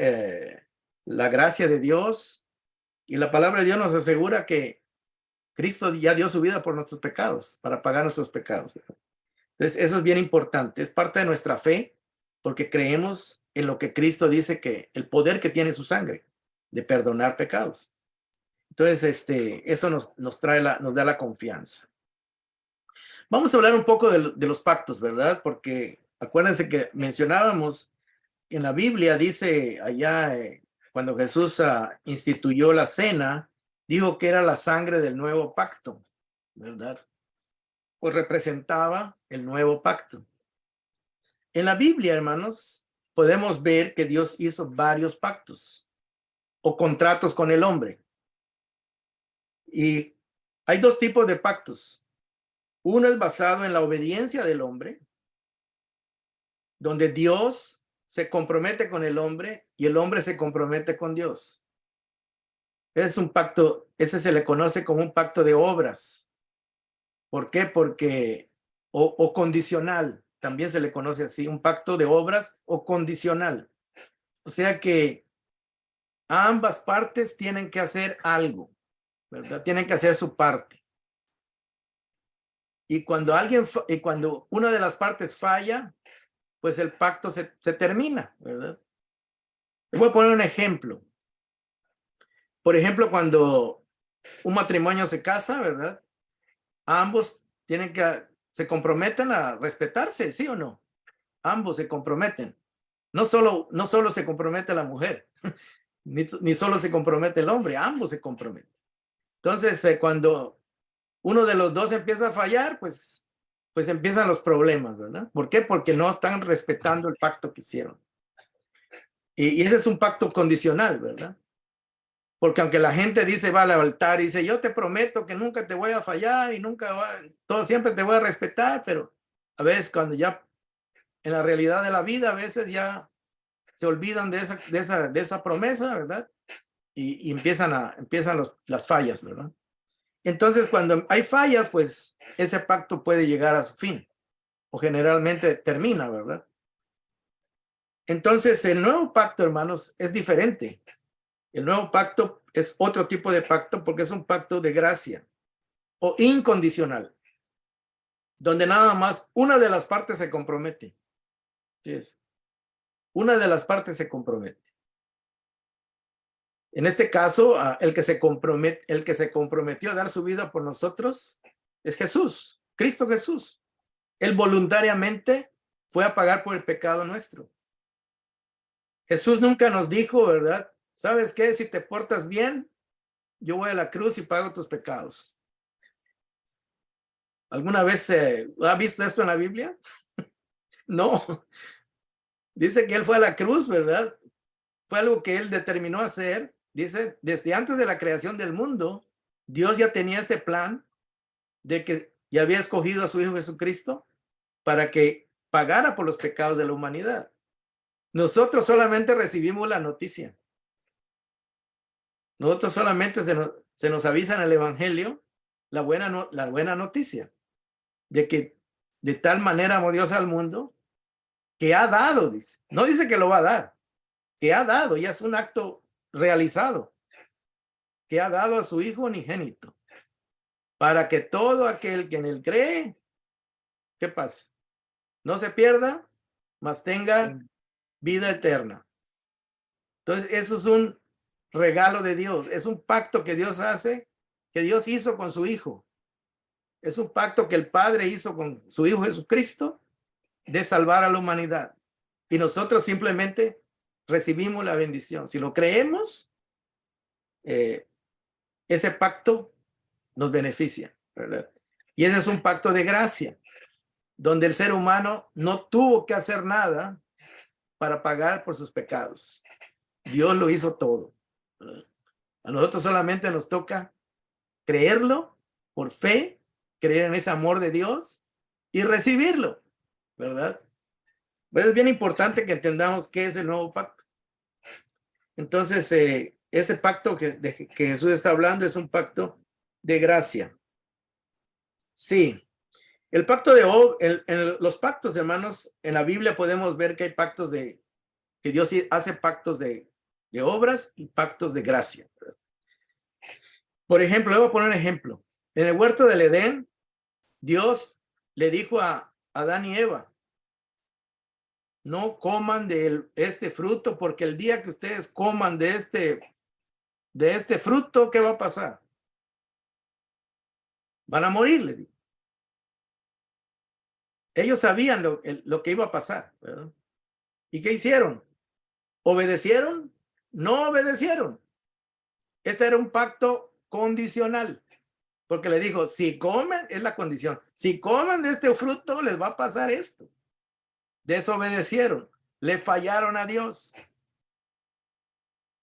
la gracia de Dios. Y la palabra de Dios nos asegura que Cristo ya dio su vida por nuestros pecados, para pagar nuestros pecados. Entonces, eso es bien importante. Es parte de nuestra fe, porque creemos en lo que Cristo dice, que el poder que tiene su sangre de perdonar pecados. Entonces, eso nos da la confianza. Vamos a hablar un poco de los pactos, ¿verdad? Porque acuérdense que mencionábamos en la Biblia, dice allá, cuando Jesús instituyó la cena, dijo que era la sangre del nuevo pacto, ¿verdad? Pues representaba el nuevo pacto. En la Biblia, hermanos, podemos ver que Dios hizo varios pactos o contratos con el hombre. Y hay dos tipos de pactos. Uno es basado en la obediencia del hombre, donde Dios se compromete con el hombre y el hombre se compromete con Dios. Es un pacto, ese se le conoce como un pacto de obras. ¿Por qué? Porque, o condicional, también se le conoce así, un pacto de obras o condicional. O sea que ambas partes tienen que hacer algo, ¿verdad? Tienen que hacer su parte. Y cuando una de las partes falla, pues el pacto se termina, ¿verdad? Le voy a poner un ejemplo. Por ejemplo, cuando un matrimonio se casa, ¿verdad? Ambos se comprometen a respetarse, ¿sí o no? Ambos se comprometen. No solo se compromete la mujer, ni solo se compromete el hombre, ambos se comprometen. Entonces, cuando uno de los dos empieza a fallar, pues empiezan los problemas, ¿verdad? ¿Por qué? Porque no están respetando el pacto que hicieron. Y ese es un pacto condicional, ¿verdad? Porque aunque la gente va al altar y dice, yo te prometo que nunca te voy a fallar y siempre te voy a respetar, pero a veces cuando ya en la realidad de la vida, a veces ya se olvidan de esa promesa, ¿verdad? Y empiezan las fallas, ¿verdad? Entonces, cuando hay fallas, pues ese pacto puede llegar a su fin o generalmente termina, ¿verdad? Entonces, el nuevo pacto, hermanos, es diferente. El nuevo pacto es otro tipo de pacto porque es un pacto de gracia o incondicional, donde nada más una de las partes se compromete. ¿Sí es? Una de las partes se compromete. En este caso, el que se comprometió a dar su vida por nosotros es Jesús, Cristo Jesús. Él voluntariamente fue a pagar por el pecado nuestro. Jesús nunca nos dijo, ¿verdad? ¿Sabes qué? Si te portas bien, yo voy a la cruz y pago tus pecados. ¿Alguna vez ha visto esto en la Biblia? No. Dice que él fue a la cruz, ¿verdad? Fue algo que él determinó hacer. Dice, desde antes de la creación del mundo, Dios ya tenía este plan de que ya había escogido a su Hijo Jesucristo para que pagara por los pecados de la humanidad. Nosotros solamente recibimos la noticia. Nosotros solamente se nos avisa en el Evangelio la buena noticia de que de tal manera amó Dios al mundo que ha dado, dice. No dice que lo va a dar, que ha dado, ya es un acto realizado, que ha dado a su Hijo unigénito, para que todo aquel que en él cree, ¿qué pasa? No se pierda, mas tenga vida eterna. Entonces, eso es un regalo de Dios. Es un pacto que Dios hace, que Dios hizo con su Hijo. Es un pacto que el Padre hizo con su Hijo Jesucristo de salvar a la humanidad. Y nosotros simplemente recibimos la bendición. Si lo creemos, ese pacto nos beneficia, ¿verdad? Y ese es un pacto de gracia, donde el ser humano no tuvo que hacer nada para pagar por sus pecados. Dios lo hizo todo. A nosotros solamente nos toca creerlo por fe, creer en ese amor de Dios y recibirlo, ¿verdad? Pues es bien importante que entendamos qué es el nuevo pacto. Entonces, ese pacto que Jesús está hablando es un pacto de gracia. Sí. El pacto en los pactos, hermanos, en la Biblia podemos ver que hay pactos que Dios hace pactos de obras y pactos de gracia. Por ejemplo, le voy a poner un ejemplo. En el huerto del Edén, Dios le dijo a Adán y Eva, no coman de este fruto, porque el día que ustedes coman de este fruto, ¿qué va a pasar? Van a morir, les digo. Ellos sabían lo que iba a pasar, ¿verdad? ¿Y qué hicieron? ¿Obedecieron? No obedecieron. Este era un pacto condicional, porque le dijo, si comen, es la condición, si comen de este fruto, les va a pasar esto. Desobedecieron, le fallaron a Dios.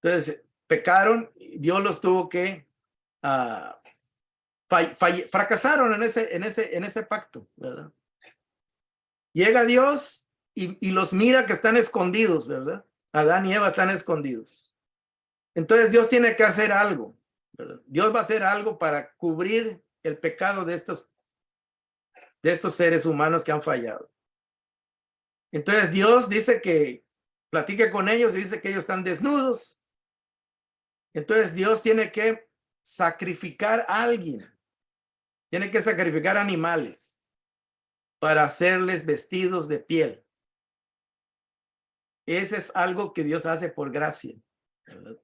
Entonces, pecaron, Dios los tuvo que, fracasaron en ese pacto, ¿verdad? Llega Dios y los mira que están escondidos, ¿verdad? Adán y Eva están escondidos. Entonces Dios tiene que hacer algo, ¿verdad? Dios va a hacer algo para cubrir el pecado de estos seres humanos que han fallado. Entonces Dios dice que platique con ellos y dice que ellos están desnudos. Entonces Dios tiene que sacrificar a alguien. Tiene que sacrificar animales para hacerles vestidos de piel. Ese es algo que Dios hace por gracia, ¿verdad?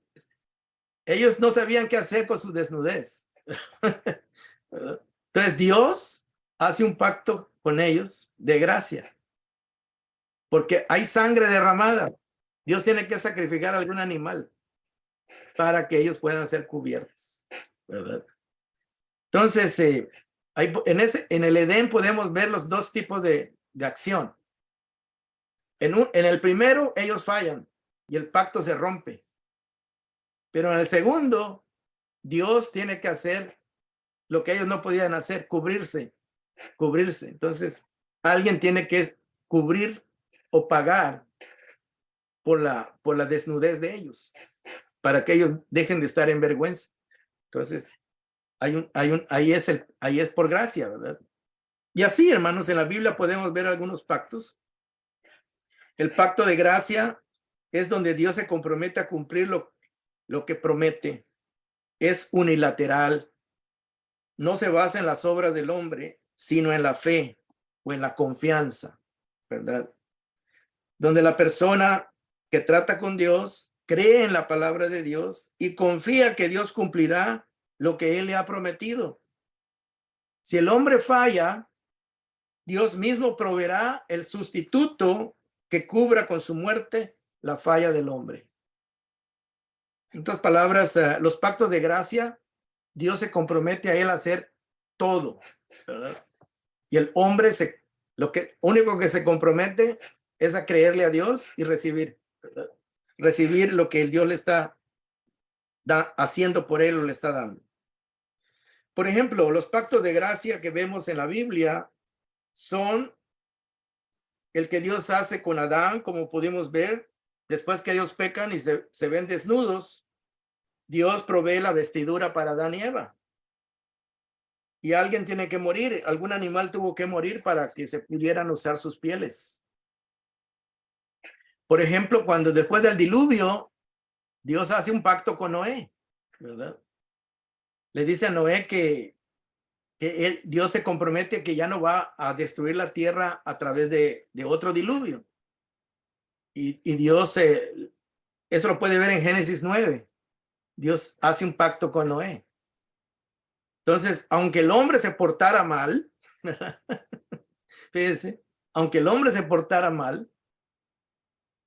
Ellos no sabían qué hacer con su desnudez, ¿verdad? Entonces Dios hace un pacto con ellos de gracia, porque hay sangre derramada. Dios tiene que sacrificar a algún animal para que ellos puedan ser cubiertos, ¿verdad? Entonces, en el Edén podemos ver los dos tipos de acción. En el primero, ellos fallan y el pacto se rompe. Pero en el segundo, Dios tiene que hacer lo que ellos no podían hacer, cubrirse. Entonces, alguien tiene que cubrir o pagar por la desnudez de ellos, para que ellos dejen de estar en vergüenza. Entonces, ahí es por gracia, ¿verdad? Y así, hermanos, en la Biblia podemos ver algunos pactos. El pacto de gracia es donde Dios se compromete a cumplir lo que promete. Es unilateral. No se basa en las obras del hombre, sino en la fe o en la confianza, ¿verdad? Donde la persona que trata con Dios cree en la palabra de Dios y confía que Dios cumplirá lo que él le ha prometido. Si el hombre falla, Dios mismo proveerá el sustituto que cubra con su muerte la falla del hombre. En otras palabras, los pactos de gracia, Dios se compromete a él a hacer todo, ¿verdad? Y el hombre lo único que se compromete es a creerle a Dios y recibir, ¿verdad? Recibir lo que el Dios le está haciendo por él o le está dando. Por ejemplo, los pactos de gracia que vemos en la Biblia son el que Dios hace con Adán, como pudimos ver, después que ellos pecan y se ven desnudos, Dios provee la vestidura para Adán y Eva. Y alguien tiene que morir, algún animal tuvo que morir para que se pudieran usar sus pieles. Por ejemplo, cuando después del diluvio, Dios hace un pacto con Noé, ¿verdad? Le dice a Noé que Dios se compromete que ya no va a destruir la tierra a través de otro diluvio. Y Dios Eso lo puede ver en Génesis 9. Dios hace un pacto con Noé. Entonces, aunque el hombre se portara mal, fíjense, aunque el hombre se portara mal,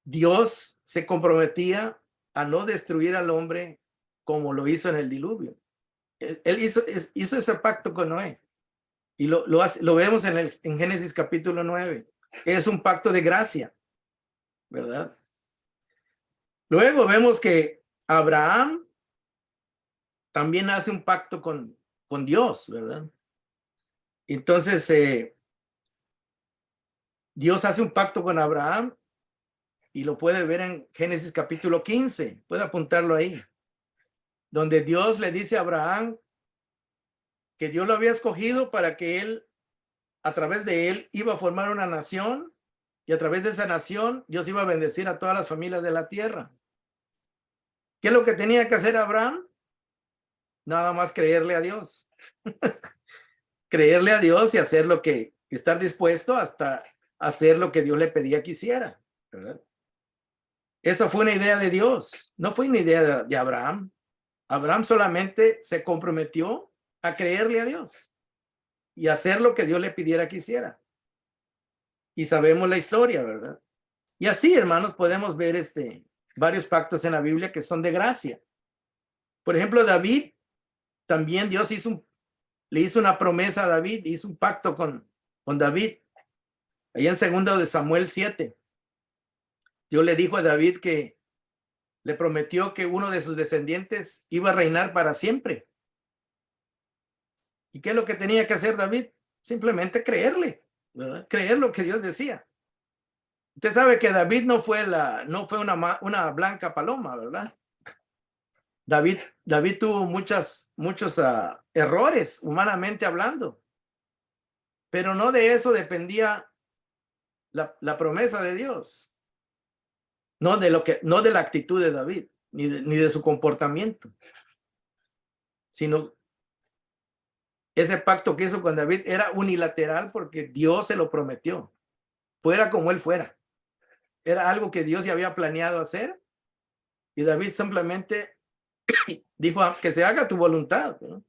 Dios se comprometía a no destruir al hombre como lo hizo en el diluvio. Él hizo ese pacto con Noé. Y lo vemos en Génesis capítulo 9. Es un pacto de gracia, ¿verdad? Luego vemos que Abraham también hace un pacto con Dios, ¿verdad? Entonces, Dios hace un pacto con Abraham y lo puede ver en Génesis capítulo 15. Puede apuntarlo ahí. Donde Dios le dice a Abraham que Dios lo había escogido para que él, a través de él, iba a formar una nación y a través de esa nación Dios iba a bendecir a todas las familias de la tierra. ¿Qué es lo que tenía que hacer Abraham? Nada más creerle a Dios. Creerle a Dios y hacer lo que, estar dispuesto hasta hacer lo que Dios le pedía que hiciera, ¿verdad? Esa fue una idea de Dios, no fue una idea de Abraham. Abraham solamente se comprometió a creerle a Dios y hacer lo que Dios le pidiera que hiciera. Y sabemos la historia, ¿verdad? Y así, hermanos, podemos ver varios pactos en la Biblia que son de gracia. Por ejemplo, David, también Dios le hizo una promesa a David, hizo un pacto con David. Allá en 2 de Samuel 7, Dios le dijo a David que le prometió que uno de sus descendientes iba a reinar para siempre. ¿Y qué es lo que tenía que hacer David? Simplemente creerle, ¿verdad? Creer lo que Dios decía. Usted sabe que David no fue una blanca paloma, ¿verdad? David tuvo muchos errores, humanamente hablando. Pero no de eso dependía la promesa de Dios. No de la actitud de David, ni de su comportamiento, sino ese pacto que hizo con David era unilateral porque Dios se lo prometió, fuera como él fuera. Era algo que Dios ya había planeado hacer y David simplemente dijo que se haga tu voluntad, ¿no?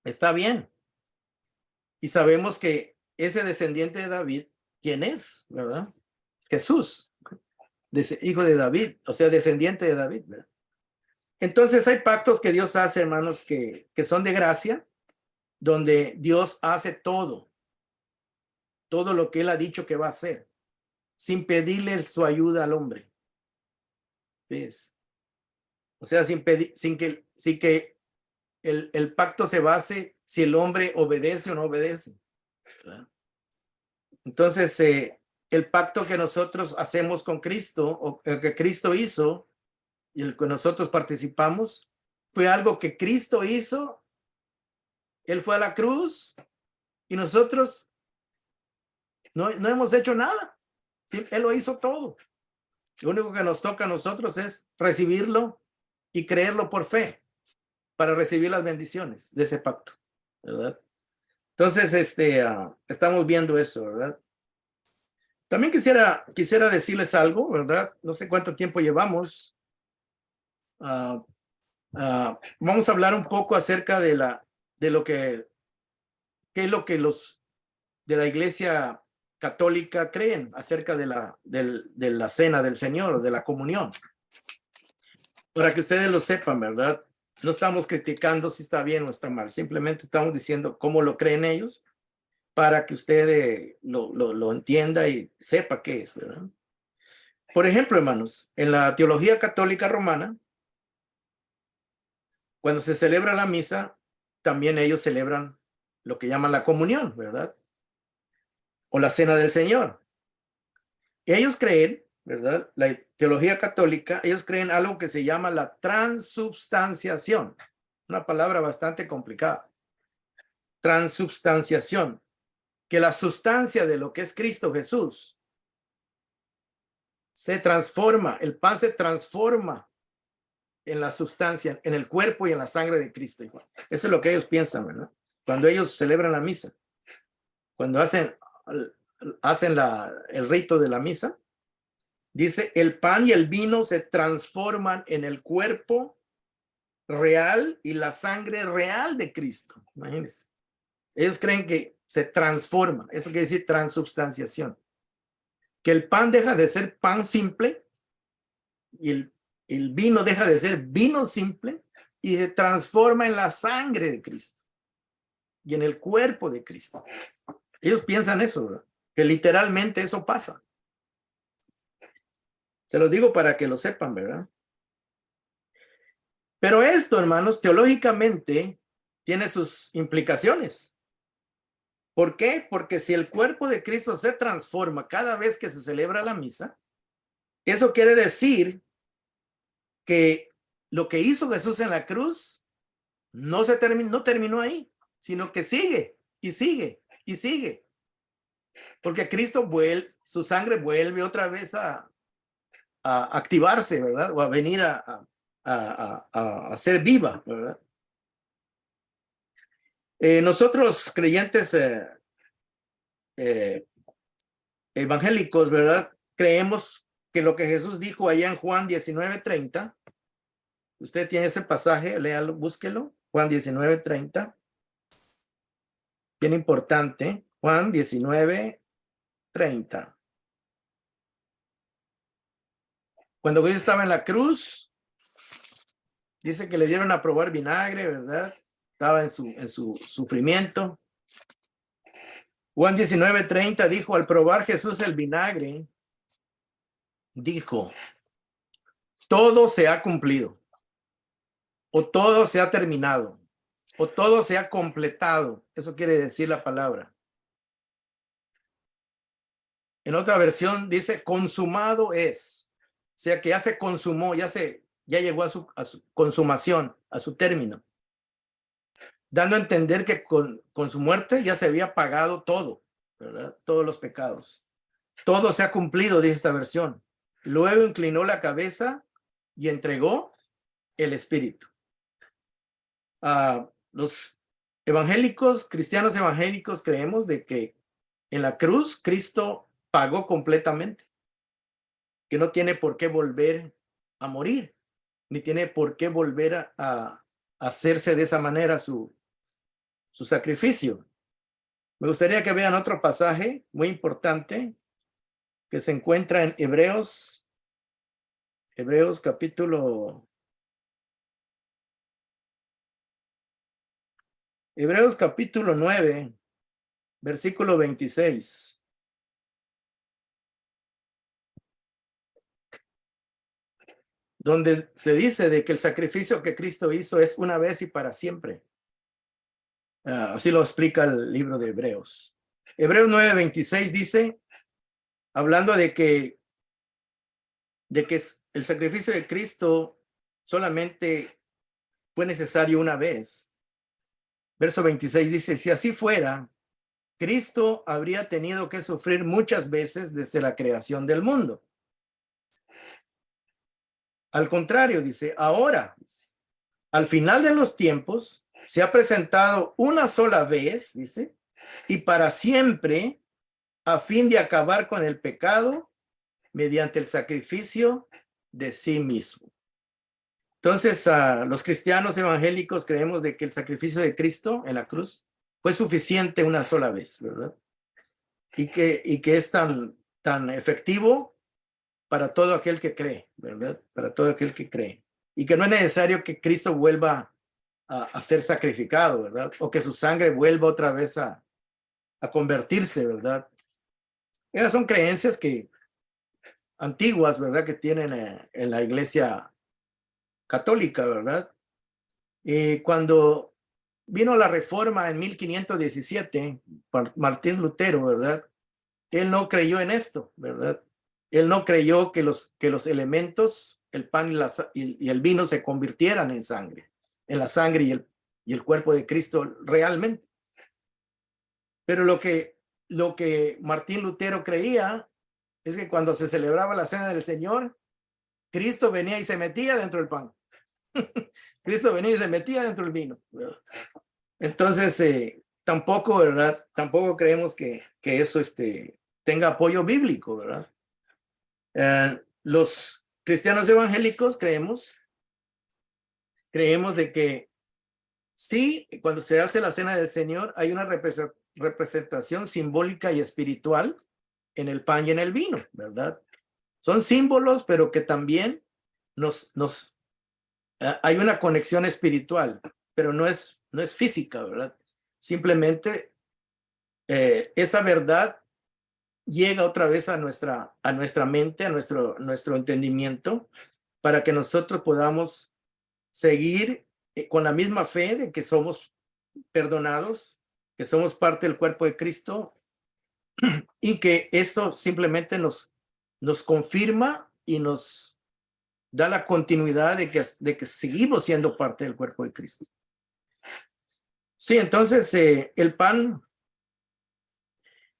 Está bien. Y sabemos que ese descendiente de David, ¿quién es? ¿Verdad? Jesús, hijo de David, o sea, descendiente de David, ¿verdad? Entonces hay pactos que Dios hace, hermanos, que son de gracia, donde Dios hace todo lo que él ha dicho que va a hacer, sin pedirle su ayuda al hombre. ¿Ves? O sea, sin que el pacto se base si el hombre obedece o no obedece, ¿verdad? Entonces, el pacto que nosotros hacemos con Cristo, o el que Cristo hizo, y el que nosotros participamos, fue algo que Cristo hizo. Él fue a la cruz y nosotros no hemos hecho nada. ¿Sí? Él lo hizo todo. Lo único que nos toca a nosotros es recibirlo y creerlo por fe para recibir las bendiciones de ese pacto, ¿verdad? Entonces, estamos viendo eso, ¿verdad? También quisiera decirles algo, ¿verdad? No sé cuánto tiempo llevamos. Vamos a hablar un poco acerca de lo que es lo que los de la Iglesia Católica creen acerca de la cena del Señor o de la comunión. Para que ustedes lo sepan, ¿verdad? No estamos criticando si está bien o está mal, simplemente estamos diciendo cómo lo creen ellos para que usted lo entienda y sepa qué es, ¿verdad? Por ejemplo, hermanos, en la teología católica romana, cuando se celebra la misa, también ellos celebran lo que llaman la comunión, ¿verdad? O la cena del Señor. Ellos creen, ¿verdad? La teología católica, ellos creen algo que se llama la transubstanciación, una palabra bastante complicada. Transubstanciación, que la sustancia de lo que es Cristo Jesús se transforma, el pan se transforma en la sustancia, en el cuerpo y en la sangre de Cristo. Eso es lo que ellos piensan, ¿verdad? Cuando ellos celebran la misa, cuando hacen el rito de la misa, Dice, el pan y el vino se transforman en el cuerpo real y la sangre real de Cristo. Imagínense. Ellos creen que se transforma. Eso quiere decir transubstanciación. Que el pan deja de ser pan simple y el vino deja de ser vino simple y se transforma en la sangre de Cristo y en el cuerpo de Cristo. Ellos piensan eso, ¿verdad? Que literalmente eso pasa. Se los digo para que lo sepan, ¿verdad? Pero esto, hermanos, teológicamente tiene sus implicaciones. ¿Por qué? Porque si el cuerpo de Cristo se transforma cada vez que se celebra la misa, eso quiere decir que lo que hizo Jesús en la cruz no terminó ahí, sino que sigue y sigue y sigue. Porque Cristo su sangre vuelve otra vez a activarse, ¿verdad? O a venir a ser viva, ¿verdad? Nosotros creyentes evangélicos, ¿verdad? Creemos que lo que Jesús dijo allá en Juan 19:30, usted tiene ese pasaje, léalo, búsquelo, Juan 19:30, bien importante, Juan 19:30. Cuando Jesús estaba en la cruz, dice que le dieron a probar vinagre, ¿verdad? Estaba en su sufrimiento. Juan 19:30 dijo, al probar Jesús el vinagre, dijo, todo se ha cumplido, o todo se ha terminado, o todo se ha completado. Eso quiere decir la palabra. En otra versión dice, consumado es. O sea que ya se consumó, ya llegó a su consumación, a su término. Dando a entender que con su muerte ya se había pagado todo, ¿verdad? Todos los pecados. Todo se ha cumplido, dice esta versión. Luego inclinó la cabeza y entregó el espíritu. Los evangélicos, cristianos evangélicos, creemos de que en la cruz Cristo pagó completamente, que no tiene por qué volver a morir, ni tiene por qué volver a hacerse de esa manera su sacrificio. Me gustaría que vean otro pasaje muy importante que se encuentra en Hebreos capítulo 9, versículo 26. Donde se dice de que el sacrificio que Cristo hizo es una vez y para siempre. Así lo explica el libro de Hebreos. Hebreos 9:26 dice, hablando de que el sacrificio de Cristo solamente fue necesario una vez. Verso 26 dice, si así fuera, Cristo habría tenido que sufrir muchas veces desde la creación del mundo. Al contrario, dice, ahora, al final de los tiempos, se ha presentado una sola vez, dice, y para siempre, a fin de acabar con el pecado mediante el sacrificio de sí mismo. Entonces, los cristianos evangélicos creemos de que el sacrificio de Cristo en la cruz fue suficiente una sola vez, ¿verdad? Y que es tan efectivo para todo aquel que cree, ¿verdad? Para todo aquel que cree. Y que no es necesario que Cristo vuelva a ser sacrificado, ¿verdad? O que su sangre vuelva otra vez a convertirse, ¿verdad? Esas son creencias antiguas, ¿verdad? Que tienen en la iglesia católica, ¿verdad? Cuando vino la reforma en 1517, Martín Lutero, ¿verdad? Él no creyó en esto, ¿verdad? Él no creyó que los elementos, el pan y el vino se convirtieran en sangre, en la sangre y el cuerpo de Cristo realmente. Pero lo que Martín Lutero creía es que cuando se celebraba la cena del Señor, Cristo venía y se metía dentro del pan. Cristo venía y se metía dentro del vino, ¿verdad? Entonces, tampoco, ¿verdad? Tampoco creemos que eso tenga apoyo bíblico, ¿verdad? Los cristianos evangélicos creemos de que sí, cuando se hace la cena del Señor hay una representación simbólica y espiritual en el pan y en el vino, ¿verdad? Son símbolos, pero que también hay una conexión espiritual, pero no es física, ¿verdad? Simplemente esta verdad llega otra vez a nuestra mente, a nuestro entendimiento, para que nosotros podamos seguir con la misma fe de que somos perdonados, que somos parte del cuerpo de Cristo, y que esto simplemente nos confirma y nos da la continuidad de que seguimos siendo parte del cuerpo de Cristo. Sí, entonces el pan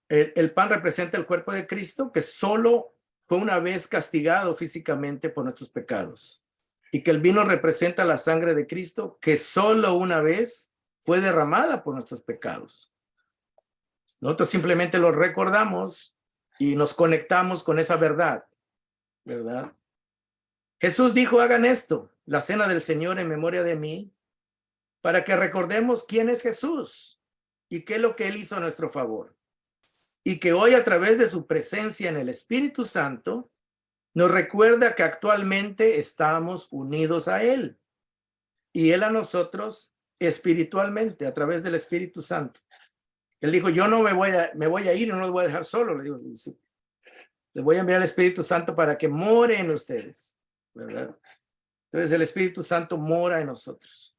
representa el cuerpo de Cristo, que solo fue una vez castigado físicamente por nuestros pecados, y que el vino representa la sangre de Cristo, que solo una vez fue derramada por nuestros pecados. Nosotros simplemente lo recordamos y nos conectamos con esa verdad, ¿verdad? Jesús dijo: hagan esto, la cena del Señor, en memoria de mí, para que recordemos quién es Jesús y qué es lo que Él hizo a nuestro favor. Y que hoy, a través de su presencia en el Espíritu Santo, nos recuerda que actualmente estamos unidos a Él y Él a nosotros espiritualmente, a través del Espíritu Santo. Él dijo: yo no me voy a ir, no los voy a dejar solo. Le digo: sí, les voy a enviar al Espíritu Santo para que more en ustedes, ¿verdad? Entonces el Espíritu Santo mora en nosotros.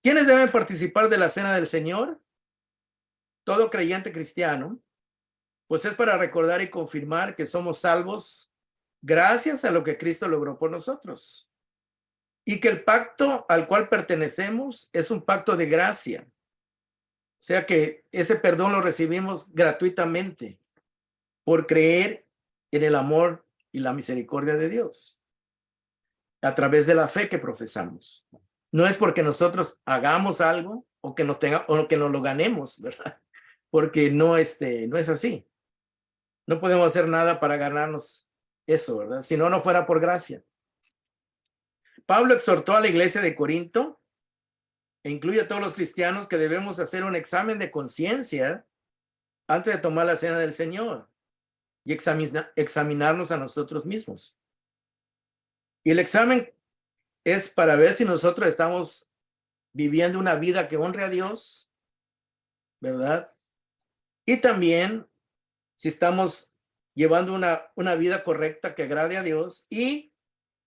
¿Quiénes deben participar de la cena del Señor? Todo creyente cristiano, pues es para recordar y confirmar que somos salvos gracias a lo que Cristo logró por nosotros, y que el pacto al cual pertenecemos es un pacto de gracia. O sea que ese perdón lo recibimos gratuitamente por creer en el amor y la misericordia de Dios a través de la fe que profesamos. No es porque nosotros hagamos algo o que nos lo ganemos, ¿verdad? Porque no es así. No podemos hacer nada para ganarnos eso, ¿verdad? Si no fuera por gracia. Pablo exhortó a la iglesia de Corinto, e incluye a todos los cristianos, que debemos hacer un examen de conciencia antes de tomar la cena del Señor y examinarnos a nosotros mismos. Y el examen es para ver si nosotros estamos viviendo una vida que honre a Dios, ¿verdad? Y también si estamos llevando una vida correcta que agrade a Dios, y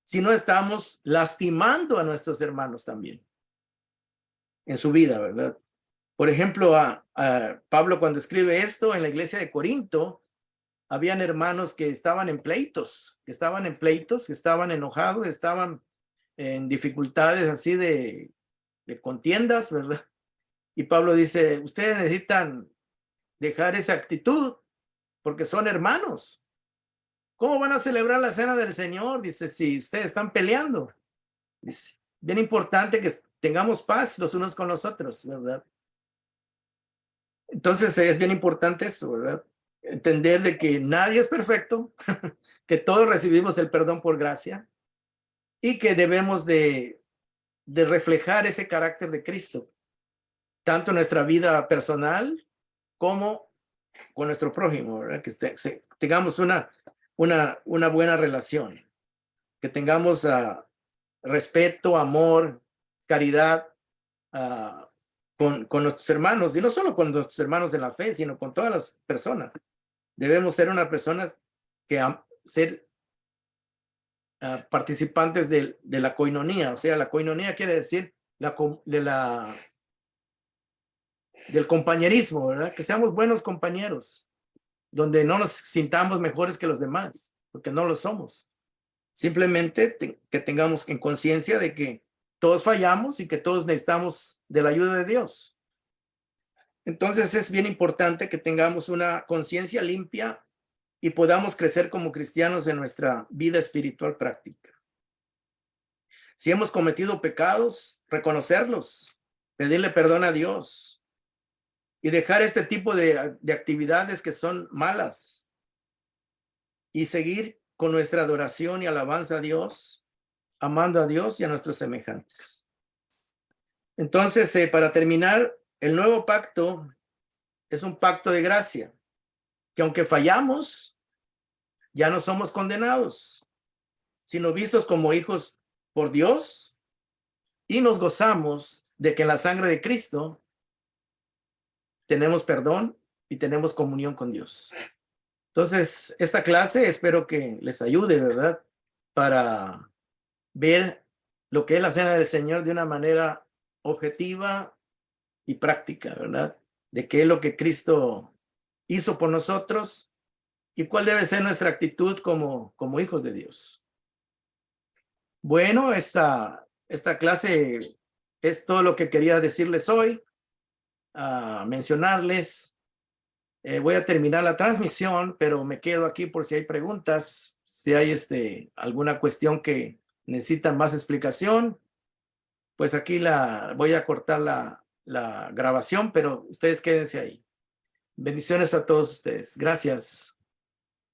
si no estamos lastimando a nuestros hermanos también en su vida, ¿verdad? Por ejemplo, a Pablo, cuando escribe esto en la iglesia de Corinto, habían hermanos que estaban en pleitos, que estaban enojados, estaban en dificultades así de contiendas, ¿verdad? Y Pablo dice: ustedes necesitan dejar esa actitud porque son hermanos. ¿Cómo van a celebrar la cena del Señor? Dice, si ustedes están peleando. Dice, bien importante que tengamos paz los unos con los otros, ¿verdad? Entonces es bien importante eso, ¿verdad? Entender de que nadie es perfecto, que todos recibimos el perdón por gracia, y que debemos de reflejar ese carácter de Cristo, tanto en nuestra vida personal como con nuestro prójimo, ¿verdad? Que tengamos una buena relación, que tengamos respeto, amor, caridad con nuestros hermanos, y no solo con nuestros hermanos en la fe, sino con todas las personas. Debemos ser unas personas que ser participantes de la coinonía. O sea, la coinonía quiere decir del compañerismo, ¿verdad? Que seamos buenos compañeros, donde no nos sintamos mejores que los demás, porque no lo somos. Simplemente que tengamos en conciencia de que todos fallamos y que todos necesitamos de la ayuda de Dios. Entonces es bien importante que tengamos una conciencia limpia y podamos crecer como cristianos en nuestra vida espiritual práctica. Si hemos cometido pecados, reconocerlos, pedirle perdón a Dios y dejar este tipo de actividades que son malas, y seguir con nuestra adoración y alabanza a Dios, amando a Dios y a nuestros semejantes. Entonces, para terminar, el nuevo pacto es un pacto de gracia, que aunque fallamos, ya no somos condenados, sino vistos como hijos por Dios, y nos gozamos de que en la sangre de Cristo tenemos perdón y tenemos comunión con Dios. Entonces, esta clase espero que les ayude, ¿verdad? Para ver lo que es la cena del Señor de una manera objetiva y práctica, ¿verdad? De qué es lo que Cristo hizo por nosotros y cuál debe ser nuestra actitud como hijos de Dios. Bueno, esta clase es todo lo que quería decirles hoy, mencionarles. Voy a terminar la transmisión, pero me quedo aquí por si hay preguntas, si hay alguna cuestión que necesitan más explicación, pues aquí voy a cortar la grabación, pero ustedes quédense ahí. Bendiciones a todos ustedes. Gracias.